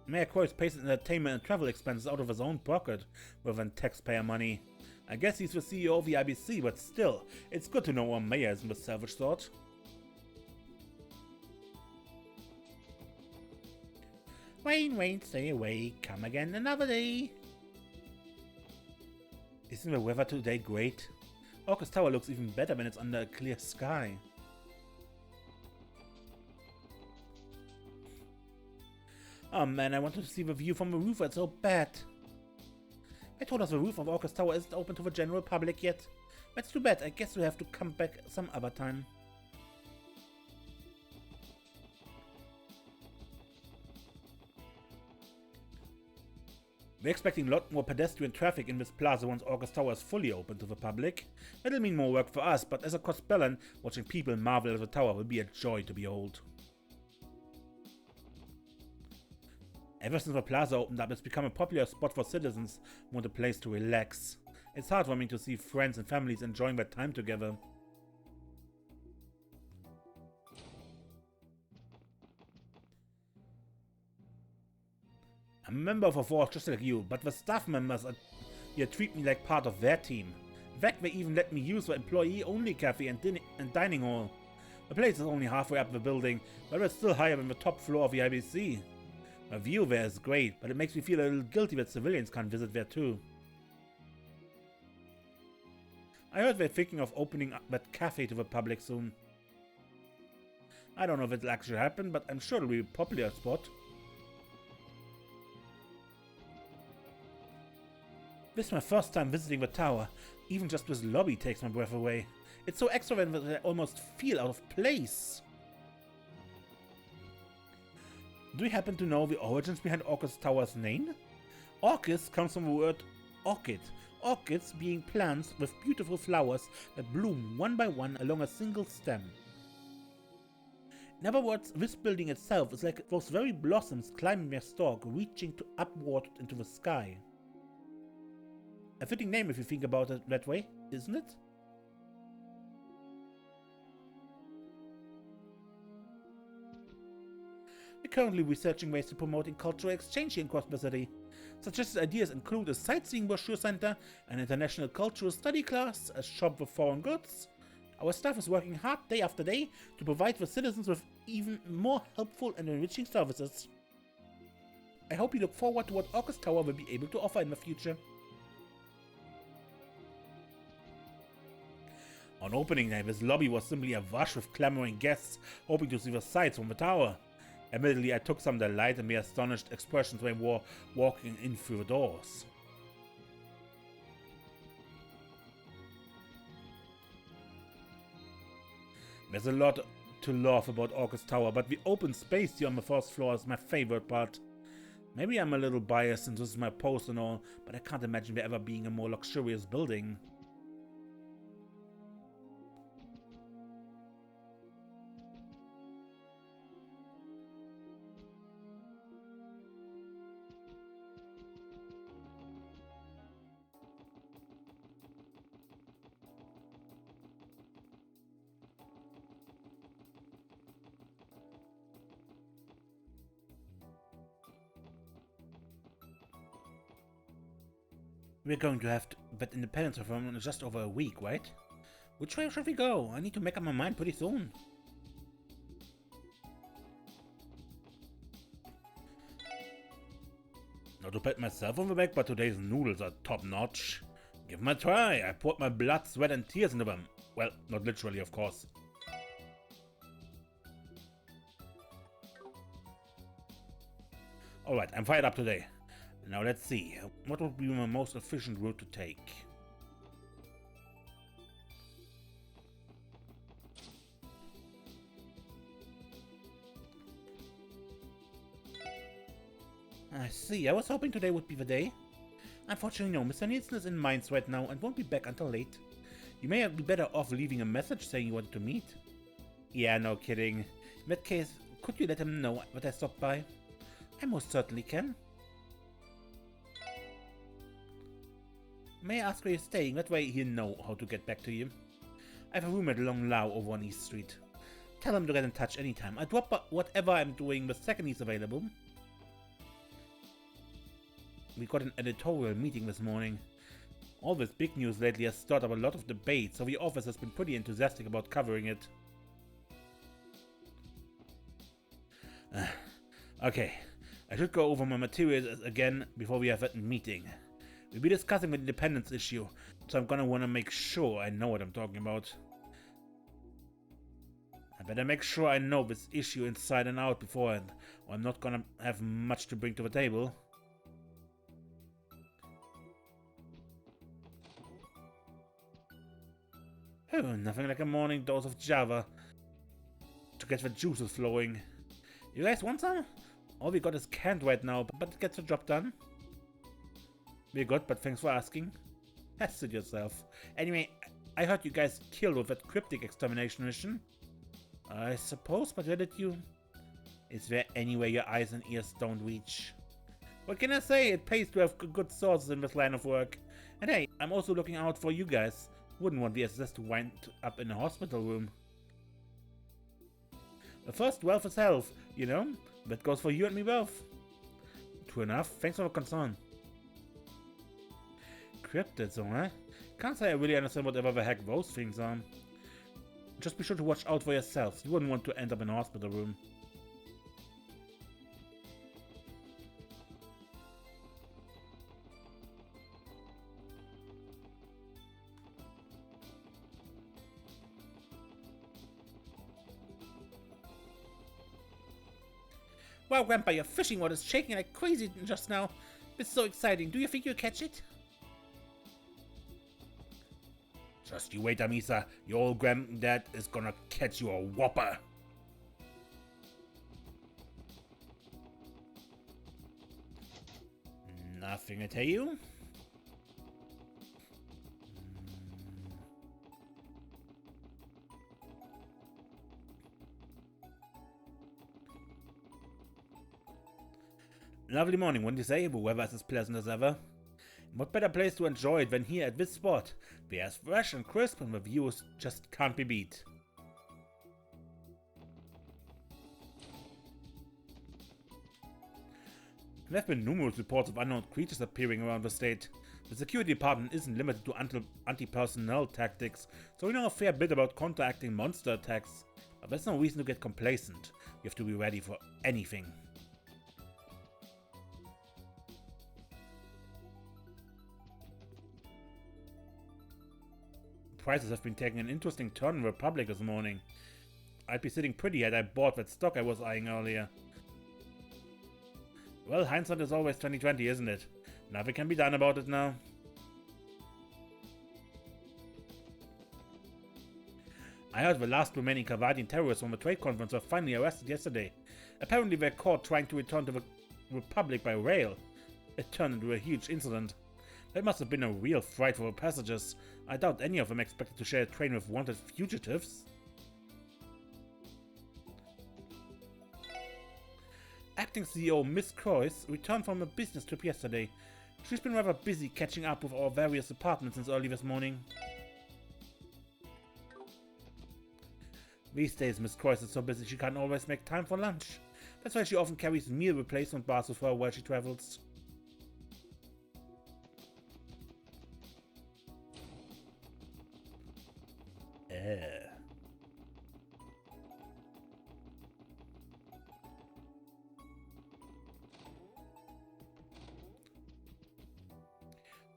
Mayor Croix pays entertainment and travel expenses out of his own pocket, rather than taxpayer money. I guess he's the CEO of the IBC, but still, it's good to know our mayor isn't the selfish sort. Rain, stay away, come again another day. Isn't the weather today great? Orcus Tower looks even better when it's under a clear sky. Oh man, I wanted to see the view from the roof, it's so bad. They told us the roof of Orcus Tower isn't open to the general public yet. That's too bad, I guess we'll have to come back some other time. We're expecting a lot more pedestrian traffic in this plaza once Orcus Tower is fully open to the public. That'll mean more work for us, but as a cospellan, watching people marvel at the tower will be a joy to behold. Ever since the plaza opened up, it's become a popular spot for citizens who want a place to relax. It's hard for me to see friends and families enjoying their time together. I'm a member of a force just like you, but the staff members here treat me like part of their team. In fact, they even let me use the employee-only cafe and dining hall. The place is only halfway up the building, but it's still higher than the top floor of the IBC. The view there is great, but it makes me feel a little guilty that civilians can't visit there too. I heard they're thinking of opening up that cafe to the public soon. I don't know if it'll actually happen, but I'm sure it'll be a popular spot. This is my first time visiting the tower. Even just this lobby takes my breath away. It's so extravagant that I almost feel out of place. Do you happen to know the origins behind Orcus Tower's name? Orcus comes from the word orchid. Orchids being plants with beautiful flowers that bloom one by one along a single stem. In other words, this building itself is like those very blossoms climbing their stalk, reaching upward into the sky. A fitting name if you think about it that way, isn't it? currently researching ways to promoting cultural exchange here in Crossbar City. Suggested ideas include a sightseeing brochure center, an international cultural study class, a shop for foreign goods. Our staff is working hard day after day to provide the citizens with even more helpful and enriching services. I hope you look forward to what Orcus Tower will be able to offer in the future. On opening night, this lobby was simply awash with clamoring guests hoping to see the sights from the tower. Admittedly, I took some delight in the astonished expressions they wore walking in through the doors. There's a lot to love about Orcus Tower, but the open space here on the first floor is my favorite part. Maybe I'm a little biased since this is my post and all, but I can't imagine there ever being a more luxurious building. We're going to have that independence reform in just over a week, right? Which way should we go? I need to make up my mind pretty soon. Not to pat myself on the back, but today's noodles are top-notch. Give them a try. I poured my blood, sweat and tears into them. Well, not literally, of course. Alright, I'm fired up today. Now let's see, what would be my most efficient route to take? I see, I was hoping today would be the day. Unfortunately no, Mr. Nielsen is in Mainz right now and won't be back until late. You may be better off leaving a message saying you wanted to meet. Yeah, no kidding. In that case, could you let him know that I stopped by? I most certainly can. May I ask where you're staying? That way he'll know how to get back to you. I have a room at Long Lao over on East Street. Tell him to get in touch anytime. I'll drop whatever I'm doing the second he's available. We got an editorial meeting this morning. All this big news lately has stirred up a lot of debate, so the office has been pretty enthusiastic about covering it. Okay, I should go over my materials again before we have that meeting. We'll be discussing the independence issue, so I'm gonna wanna make sure I know what I'm talking about. I better make sure I know this issue inside and out beforehand, or I'm not gonna have much to bring to the table. Oh, nothing like a morning dose of Java to get the juices flowing. You guys want some? All we got is canned right now, but it gets the job done. We're good, but thanks for asking. Suit yourself. Anyway, I heard you guys killed with that cryptic extermination mission. I suppose, but where did you... Is there anywhere your eyes and ears don't reach? What can I say? It pays to have good sources in this line of work. And hey, I'm also looking out for you guys. Wouldn't want the SS to wind up in a hospital room. The first wealth is health, you know? That goes for you and me both. True enough, thanks for the concern. Cryptids, huh? Can't say I really understand whatever the heck those things are. Just be sure to watch out for yourselves. You wouldn't want to end up in a hospital room. Wow, Grandpa, your fishing rod is shaking like crazy just now. It's so exciting. Do you think you'll catch it? Just you wait, Amisa. Your old granddad is gonna catch you a whopper. Nothing to tell you. Lovely morning, wouldn't you say? The weather is as pleasant as ever. What better place to enjoy it than here at this spot? The air's fresh and crisp and the views just can't be beat. There have been numerous reports of unknown creatures appearing around the state. The security department isn't limited to anti-personnel tactics, so we know a fair bit about counteracting monster attacks. But there's no reason to get complacent. You have to be ready for anything. Prices have been taking an interesting turn in the Republic this morning. I'd be sitting pretty had I bought that stock I was eyeing earlier. Well, hindsight is always 20/20, isn't it? Nothing can be done about it now. I heard the last remaining Kavadian terrorists from the trade conference were finally arrested yesterday. Apparently they were caught trying to return to the Republic by rail. It turned into a huge incident. That must have been a real fright for the passengers. I doubt any of them expected to share a train with wanted fugitives. Acting CEO Miss Croix returned from a business trip yesterday. She's been rather busy catching up with our various departments since early this morning. These days, Miss Croix is so busy she can't always make time for lunch. That's why she often carries meal replacement bars with her while she travels.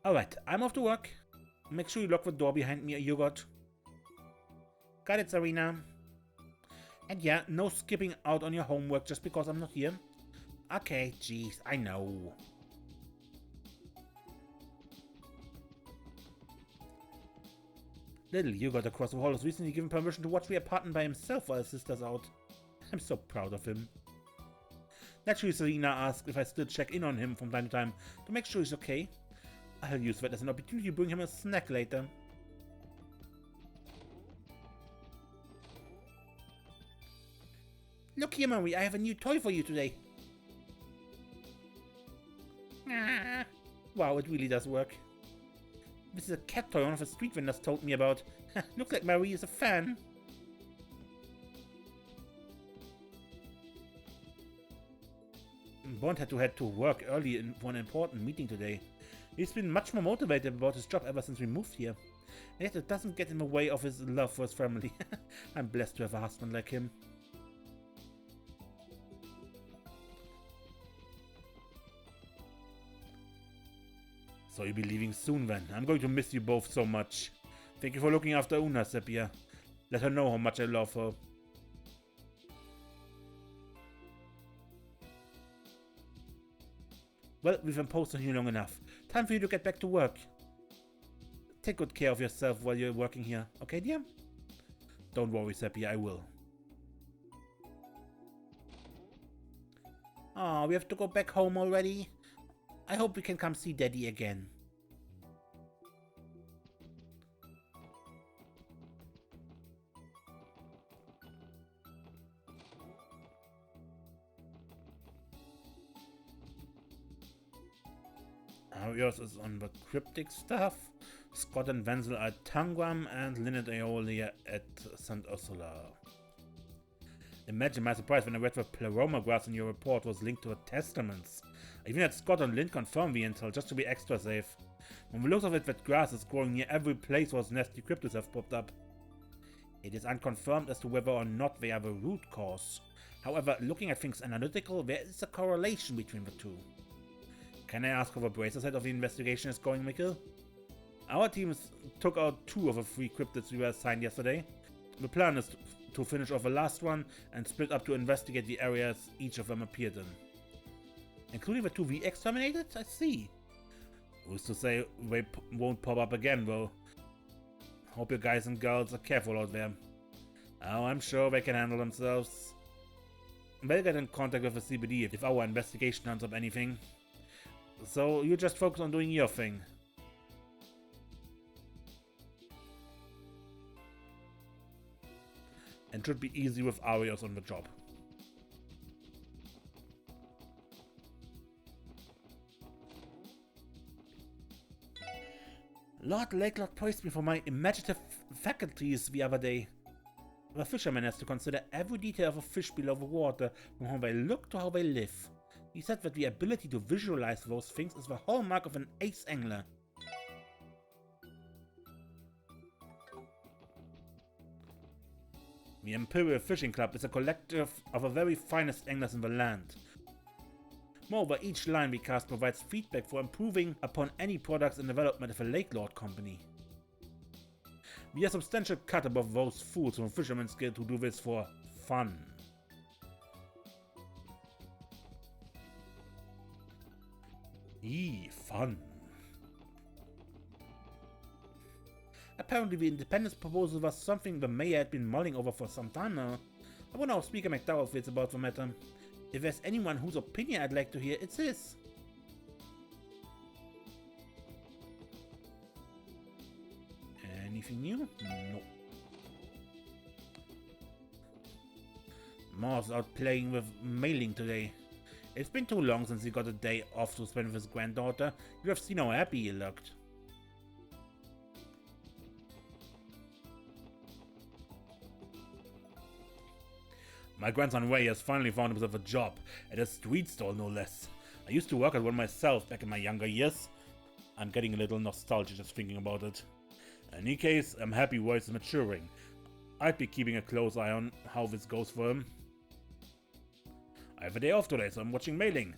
Alright, I'm off to work. Make sure you lock the door behind me, Yogurt. Got it, Serena. And yeah, no skipping out on your homework just because I'm not here. Okay, jeez, I know. Little Yogurt across the hall has recently given permission to watch the apartment by himself while his sister's out. I'm so proud of him. Naturally, Serena asked if I still check in on him from time to time to make sure he's okay. I'll use that as an opportunity to bring him a snack later. Look here, Marie, I have a new toy for you today. Wow, it really does work. This is a cat toy one of the street vendors told me about. Looks like Marie is a fan. Bond had to head to work early for an important meeting today. He's been much more motivated about his job ever since we moved here. And yet it doesn't get in the way of his love for his family. I'm blessed to have a husband like him. So you'll be leaving soon then. I'm going to miss you both so much. Thank you for looking after Una, Sepia. Let her know how much I love her. Well, we've imposed on you long enough. Time for you to get back to work. Take good care of yourself while you're working here, okay, dear? Don't worry, Sepia, I will. Oh, we have to go back home already? I hope we can come see Daddy again. Yours is on the cryptic stuff. Scott and Wenzel at Tangram and Lynn and Aeolia at St. Ursula. Imagine my surprise when I read the pleroma grass in your report was linked to the testaments. I even had Scott and Lynn confirm the intel just to be extra safe. From the looks of it, that grass is growing near every place where nasty cryptids have popped up. It is unconfirmed as to whether or not they are the root cause. However, looking at things analytical, there is a correlation between the two. Can I ask how the Bracer side of the investigation is going, Mikkel? Our teams took out 2 of the 3 cryptids we were assigned yesterday. The plan is to finish off the last one and split up to investigate the areas each of them appeared in. Including the 2 we exterminated? I see. Who's to say they won't pop up again, though? Hope your guys and girls are careful out there. Oh, I'm sure they can handle themselves. They'll get in contact with the CBD if our investigation turns up anything. So you just focus on doing your thing. And should be easy with Arios on the job. Lord Lakelock praised me for my imaginative faculties the other day. The fisherman has to consider every detail of a fish below the water, from how they look to how they live. He said that the ability to visualize those things is the hallmark of an ace angler. The Imperial Fishing Club is a collective of the very finest anglers in the land. Moreover, each line we cast provides feedback for improving upon any products in development of a Lake Lord company. We are a substantial cut above those fools from Fisherman's Guild who do this for fun. Fun. Apparently the independence proposal was something the mayor had been mulling over for some time now. I wonder how Speaker McDowell feels about the matter. If there's anyone whose opinion I'd like to hear, it's his. Anything new? No. Mars out playing with mailing today. It's been too long since he got a day off to spend with his granddaughter. You have seen how happy he looked. My grandson Ray has finally found himself a job, at a street stall no less. I used to work at one myself back in my younger years. I'm getting a little nostalgic just thinking about it. In any case, I'm happy Ray is maturing. I'd be keeping a close eye on how this goes for him. I have a day off today, so I'm watching mailing.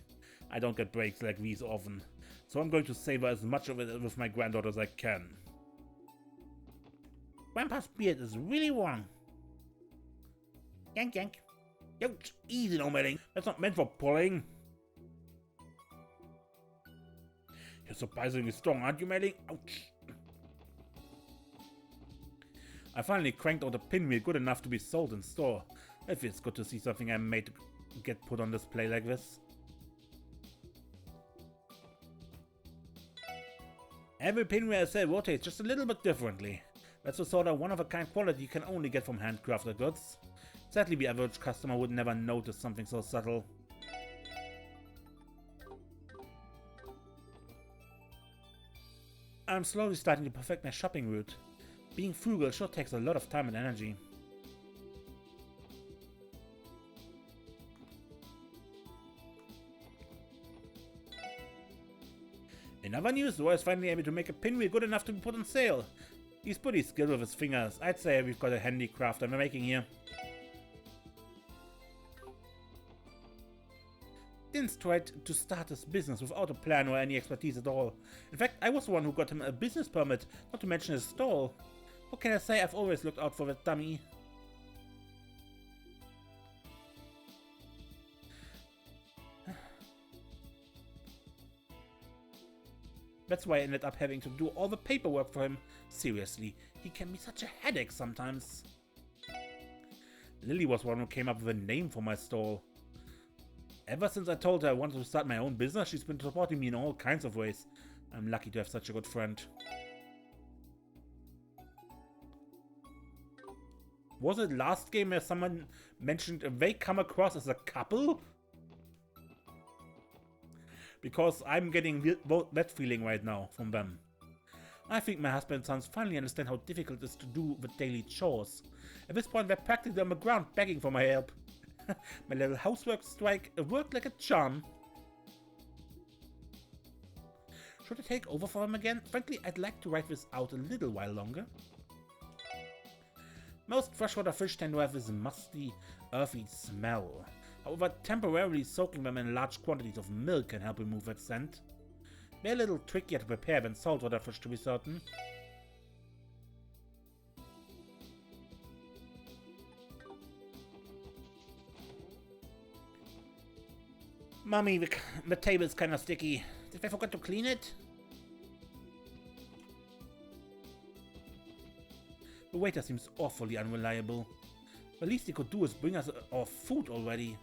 I don't get breaks like these often, so I'm going to savor as much of it with my granddaughter as I can. Grandpa's beard is really long. Yank yank. Ouch, easy no mailing. That's not meant for pulling. You're surprisingly strong, aren't you, mailing? Ouch. I finally cranked out a pinwheel good enough to be sold in store. It feels good to see something I made get put on display like this. Every pinwheel I sell rotates just a little bit differently. That's the sort of one-of-a-kind quality you can only get from handcrafted goods. Sadly, the average customer would never notice something so subtle. I'm slowly starting to perfect my shopping route. Being frugal sure takes a lot of time and energy. In other news, Roy is finally able to make a pinwheel good enough to be put on sale. He's pretty skilled with his fingers. I'd say we've got a handicraft I'm making here. Din's tried to start his business without a plan or any expertise at all. In fact, I was the one who got him a business permit, not to mention his stall. What can I say? I've always looked out for that dummy. That's why I ended up having to do all the paperwork for him. Seriously, he can be such a headache sometimes. Lily was one who came up with a name for my stall. Ever since I told her I wanted to start my own business, she's been supporting me in all kinds of ways. I'm lucky to have such a good friend. Was it last game where someone mentioned they come across as a couple? Because I'm getting that feeling right now from them. I think my husband and sons finally understand how difficult it is to do the daily chores. At this point, they're practically on the ground begging for my help. My little housework strike worked like a charm. Should I take over for him again? Frankly, I'd like to ride this out a little while longer. Most freshwater fish tend to have this musty, earthy smell. However, temporarily soaking them in large quantities of milk can help remove that scent. They're a little trickier to prepare than saltwater fish, to be certain. Mummy, the table's kinda sticky. Did I forget to clean it? The waiter seems awfully unreliable. The least he could do is bring us our food already.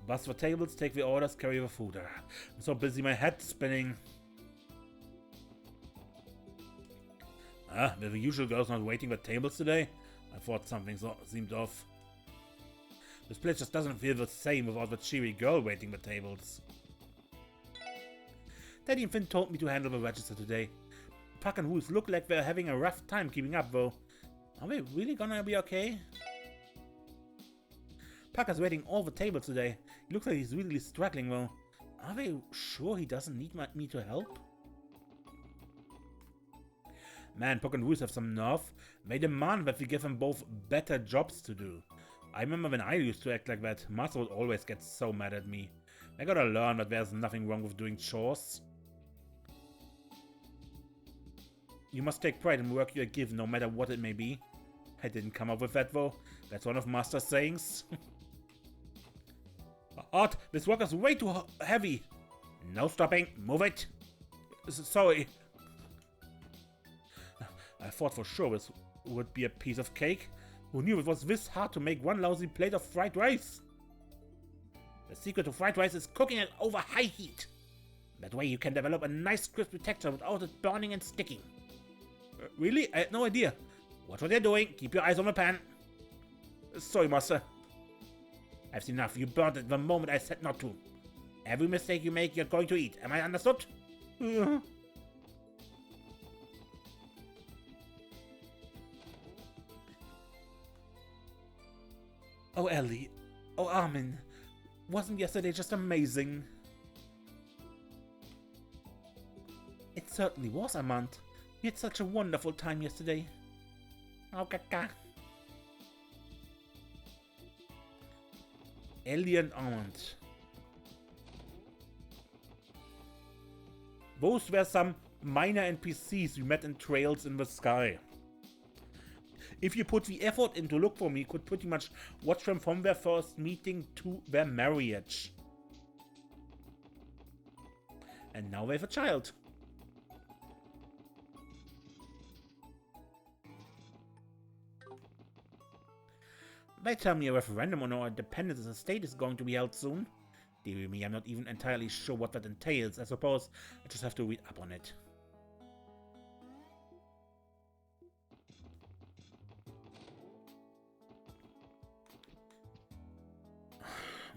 Bus the tables, take the orders, carry the food. I'm so busy, my head's spinning. Were the usual girls not waiting the tables today? I thought something seemed off. This place just doesn't feel the same without the cheery girl waiting the tables. Daddy and Finn told me to handle the register today. Puck and Wolf look like they're having a rough time keeping up though. Are they really gonna be okay? Parker's waiting all the tables today. He looks like he's really struggling though. Are they sure he doesn't need me to help? Man, Puck and Roos have some nerve. They demand that we give them both better jobs to do. I remember when I used to act like that, Master would always get so mad at me. I gotta learn that there's nothing wrong with doing chores. You must take pride in the work you give, no matter what it may be. I didn't come up with that though. That's one of Master's sayings. Art, this work is way too heavy. No stopping, move it. Sorry. I thought for sure this would be a piece of cake. Who knew it was this hard to make one lousy plate of fried rice? The secret to fried rice is cooking it over high heat. That way you can develop a nice crispy texture without it burning and sticking. Really? I had no idea. Watch what you're doing. Keep your eyes on the pan. Sorry, Master. I've seen enough. You burned it the moment I said not to. Every mistake you make, you're going to eat. Am I understood? Oh, Ellie. Oh, Armin. Wasn't yesterday just amazing? It certainly was, Armand. We had such a wonderful time yesterday. Oh, caca. Ellie and Armand. Those were some minor NPCs we met in trails in the sky. If you put the effort in to look for me, you could pretty much watch them from their first meeting to their marriage. And now they have a child. They tell me a referendum on our independence as a state is going to be held soon. Dear me, I'm not even entirely sure what that entails. I suppose I just have to read up on it.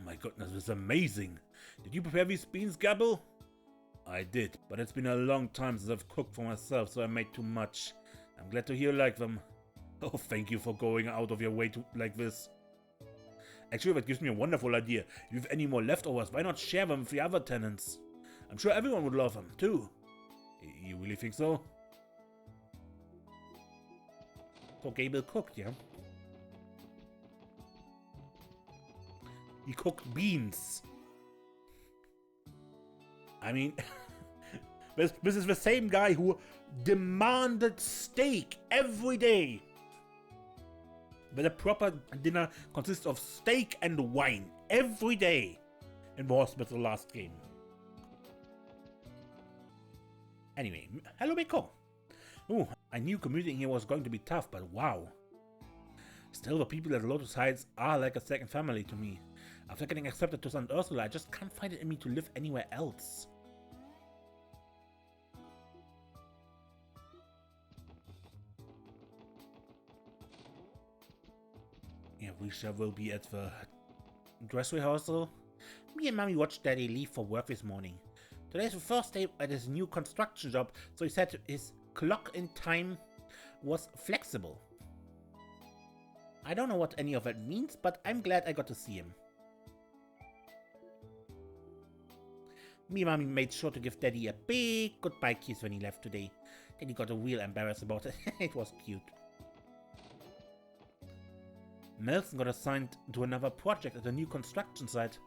My goodness, this is amazing. Did you prepare these beans, Gabble? I did, but it's been a long time since I've cooked for myself, so I made too much. I'm glad to hear you like them. Oh, thank you for going out of your way to like this. Actually, that gives me a wonderful idea. If you have any more leftovers, why not share them with the other tenants? I'm sure everyone would love them, too. You really think so? So Gable cooked, yeah? He cooked beans. I mean, this is the same guy who demanded steak every day. But a proper dinner consists of steak and wine every day in the hospital last game. Anyway, hello Miko. Oh, I knew commuting here was going to be tough, but wow. Still, the people at Lotus Heights are like a second family to me. After getting accepted to St. Ursula, I just can't find it in me to live anywhere else. Yeah, we will be at the dress rehearsal. Me and Mommy watched Daddy leave for work this morning. Today's the first day at his new construction job, so he said his clock-in time was flexible. I don't know what any of that means, but I'm glad I got to see him. Me and Mommy made sure to give Daddy a big goodbye kiss when he left today. Daddy got real embarrassed about it. It was cute. Melson got assigned to another project at a new construction site.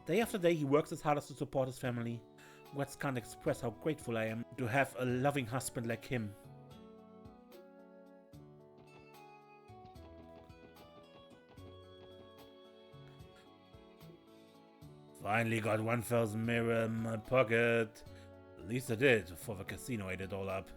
Day after day he works his hardest to support his family. Words can't express how grateful I am to have a loving husband like him. Finally got 1,000 mirror in my pocket. At least I did, for the casino ate it all up.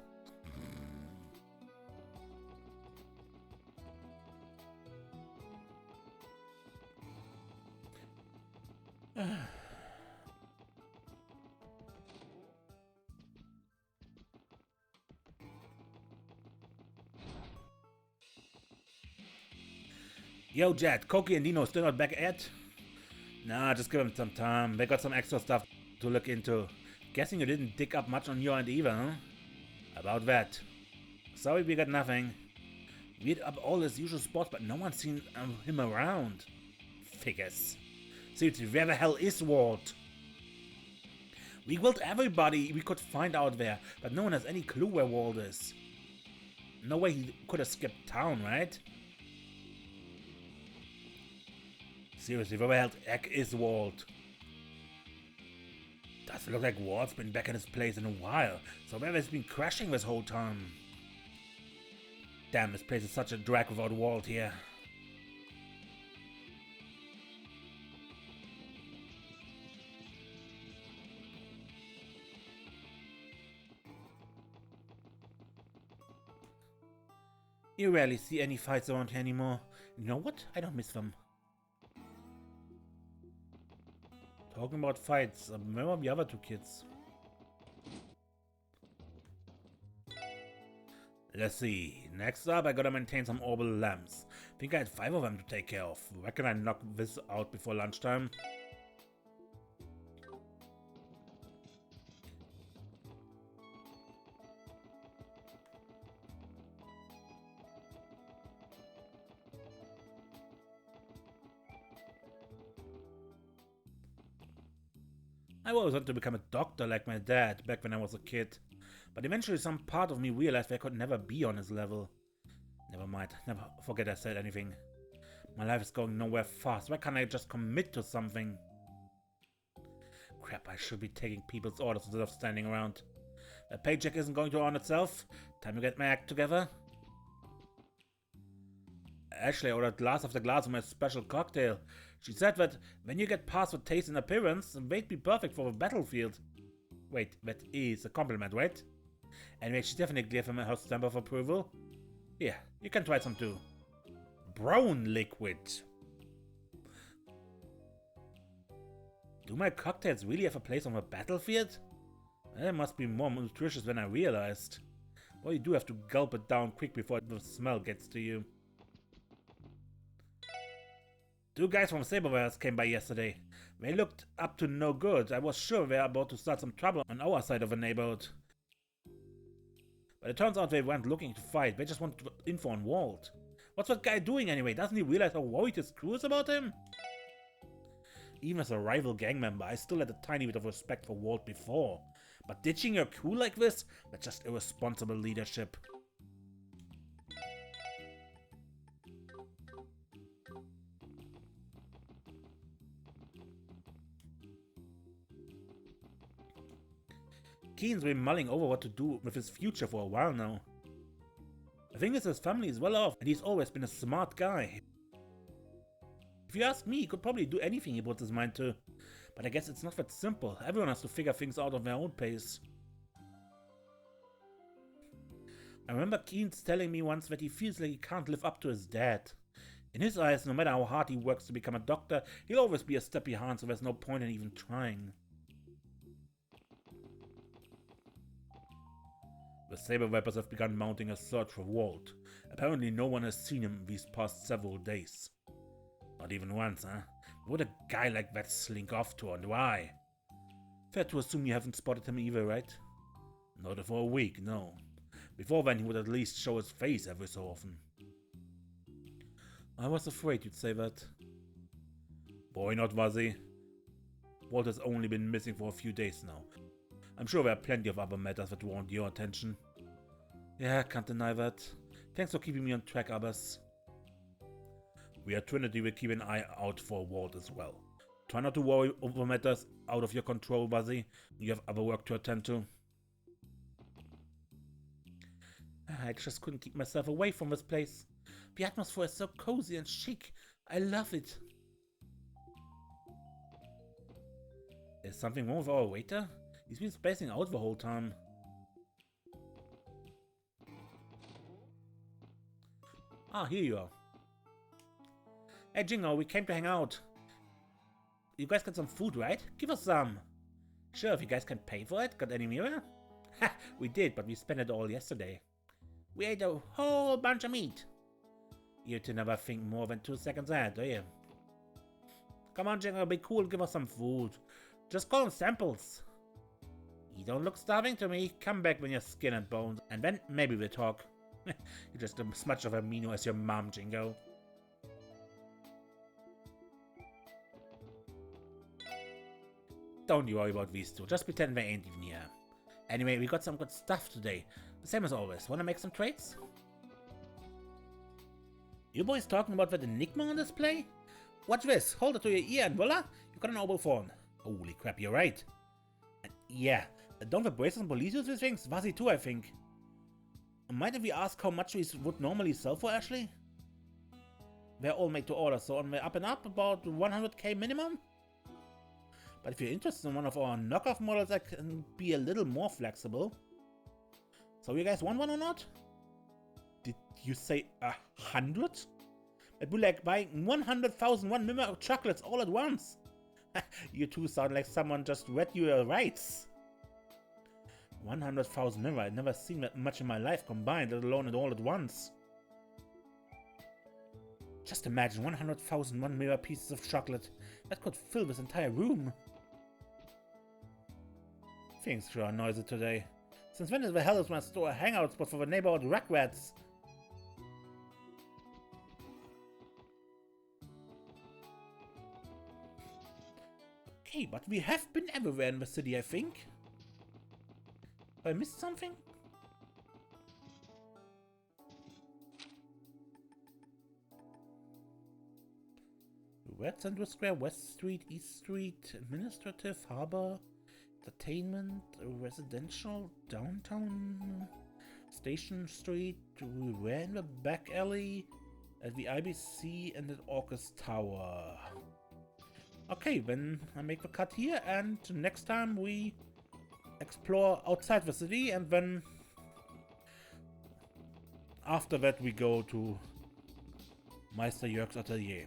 Yo, Jet, Koki and Dino still not back yet? Nah, just give them some time. They got some extra stuff to look into. Guessing you didn't dig up much on your end either, huh? About that. Sorry we got nothing. We hit up all his usual spots, but no one's seen him around. figures. Seriously, where the hell is Walt? We killed everybody we could find out there, but no one has any clue where Walt is. No way he could have skipped town, right? Seriously, where the hell the heck is Walt? Doesn't look like Walt's been back in his place in a while, so where has he been crashing this whole time? Damn, this place is such a drag without Walt here. You rarely see any fights around here anymore. You know what? I don't miss them. Talking about fights, remember the other two kids? Let's see. Next up, I gotta maintain some orbital lamps. Think I had 5 of them to take care of. Where can I knock this out before lunchtime? I always wanted to become a doctor like my dad back when I was a kid, but eventually some part of me realized I could never be on his level. Never mind, never forget I said anything. My life is going nowhere fast, why can't I just commit to something? Crap, I should be taking people's orders instead of standing around. A paycheck isn't going to earn itself. Time to get my act together. Actually, I ordered glass after glass of my special cocktail. She said that when you get past the taste and appearance, they'd be perfect for the battlefield. Wait, that is a compliment, right? Anyway, she definitely gave him her stamp of approval. Here, you can try some too. Brown liquid. Do my cocktails really have a place on the battlefield? They must be more nutritious than I realized. Well, you do have to gulp it down quick before the smell gets to you. 2 guys from Saberwares came by yesterday. They looked up to no good. I was sure they were about to start some trouble on our side of the neighborhood. But it turns out they weren't looking to fight, they just wanted info on Walt. What's that guy doing anyway? Doesn't he realize how worried his crew is about him? Even as a rival gang member, I still had a tiny bit of respect for Walt before. But ditching your crew like this? That's just irresponsible leadership. Keen's been mulling over what to do with his future for a while now. I think his family is well off, and he's always been a smart guy. If you ask me, he could probably do anything he puts his mind to. But I guess it's not that simple. Everyone has to figure things out on their own pace. I remember Keen's telling me once that he feels like he can't live up to his dad. In his eyes, no matter how hard he works to become a doctor, he'll always be a step behind, so there's no point in even trying. The Saber Vipers have begun mounting a search for Walt. Apparently no one has seen him these past several days. Not even once, huh? Would a guy like that slink off to, and why? Fair to assume you haven't spotted him either, right? Not for a week, no. Before then he would at least show his face every so often. I was afraid you'd say that. Boy, not was he. Walt has only been missing for a few days now. I'm sure there are plenty of other matters that want your attention. Yeah, can't deny that. Thanks for keeping me on track, Abbas. We at Trinity will keep an eye out for Walt as well. Try not to worry over matters out of your control, Buzzy. You have other work to attend to. I just couldn't keep myself away from this place. The atmosphere is so cozy and chic. I love it. Is something wrong with our waiter? He's been spacing out the whole time. Ah, here you are. Hey Jingo, we came to hang out. You guys got some food, right? Give us some. Sure, if you guys can pay for it. Got any mirror? Ha, we did, but we spent it all yesterday. We ate a whole bunch of meat. You two never think more than 2 seconds ahead, do you? Come on, Jingo, be cool, give us some food. Just call them samples. You don't look starving to me. Come back when you're skin and bones, and then maybe we'll talk. You're just as much of a meano as your mom, Jingo. Don't you worry about these two. Just pretend they ain't even here. Anyway, we got some good stuff today. The same as always. Wanna make some trades? You boys talking about that enigma on display? Watch this. Hold it to your ear and voila, you got an mobile phone. Holy crap, you're right. And yeah, don't the braces and police use these things? Vasi too, I think. Might we ask how much these would normally sell for, Ashley? They're all made to order, so on the up and up, about 100k minimum? But if you're interested in one of our knockoff models, I can be a little more flexible. So you guys want one or not? Did you say 100? It'd be like buying 100,000 one member of chocolates all at once. You two sound like someone just read you your rights. 100,000 member, I've never seen that much in my life combined, let alone it all at once. Just imagine 100,000 one mirror pieces of chocolate. That could fill this entire room. Things sure are noisy today. Since when the hell is my store a hangout spot for the neighborhood rugrats? Okay, but we have been everywhere in the city, I think. Have I missed something? Red Central Square, West Street, East Street, Administrative, Harbor, Entertainment, Residential, Downtown, Station Street, we were in the back alley, at the IBC and at Orcus Tower. Okay, then I make the cut here, and next time we explore outside the city, and then after that we go to Meister Jörg's atelier.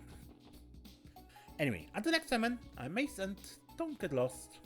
Anyway, until next time, man, I'm Mace, and don't get lost.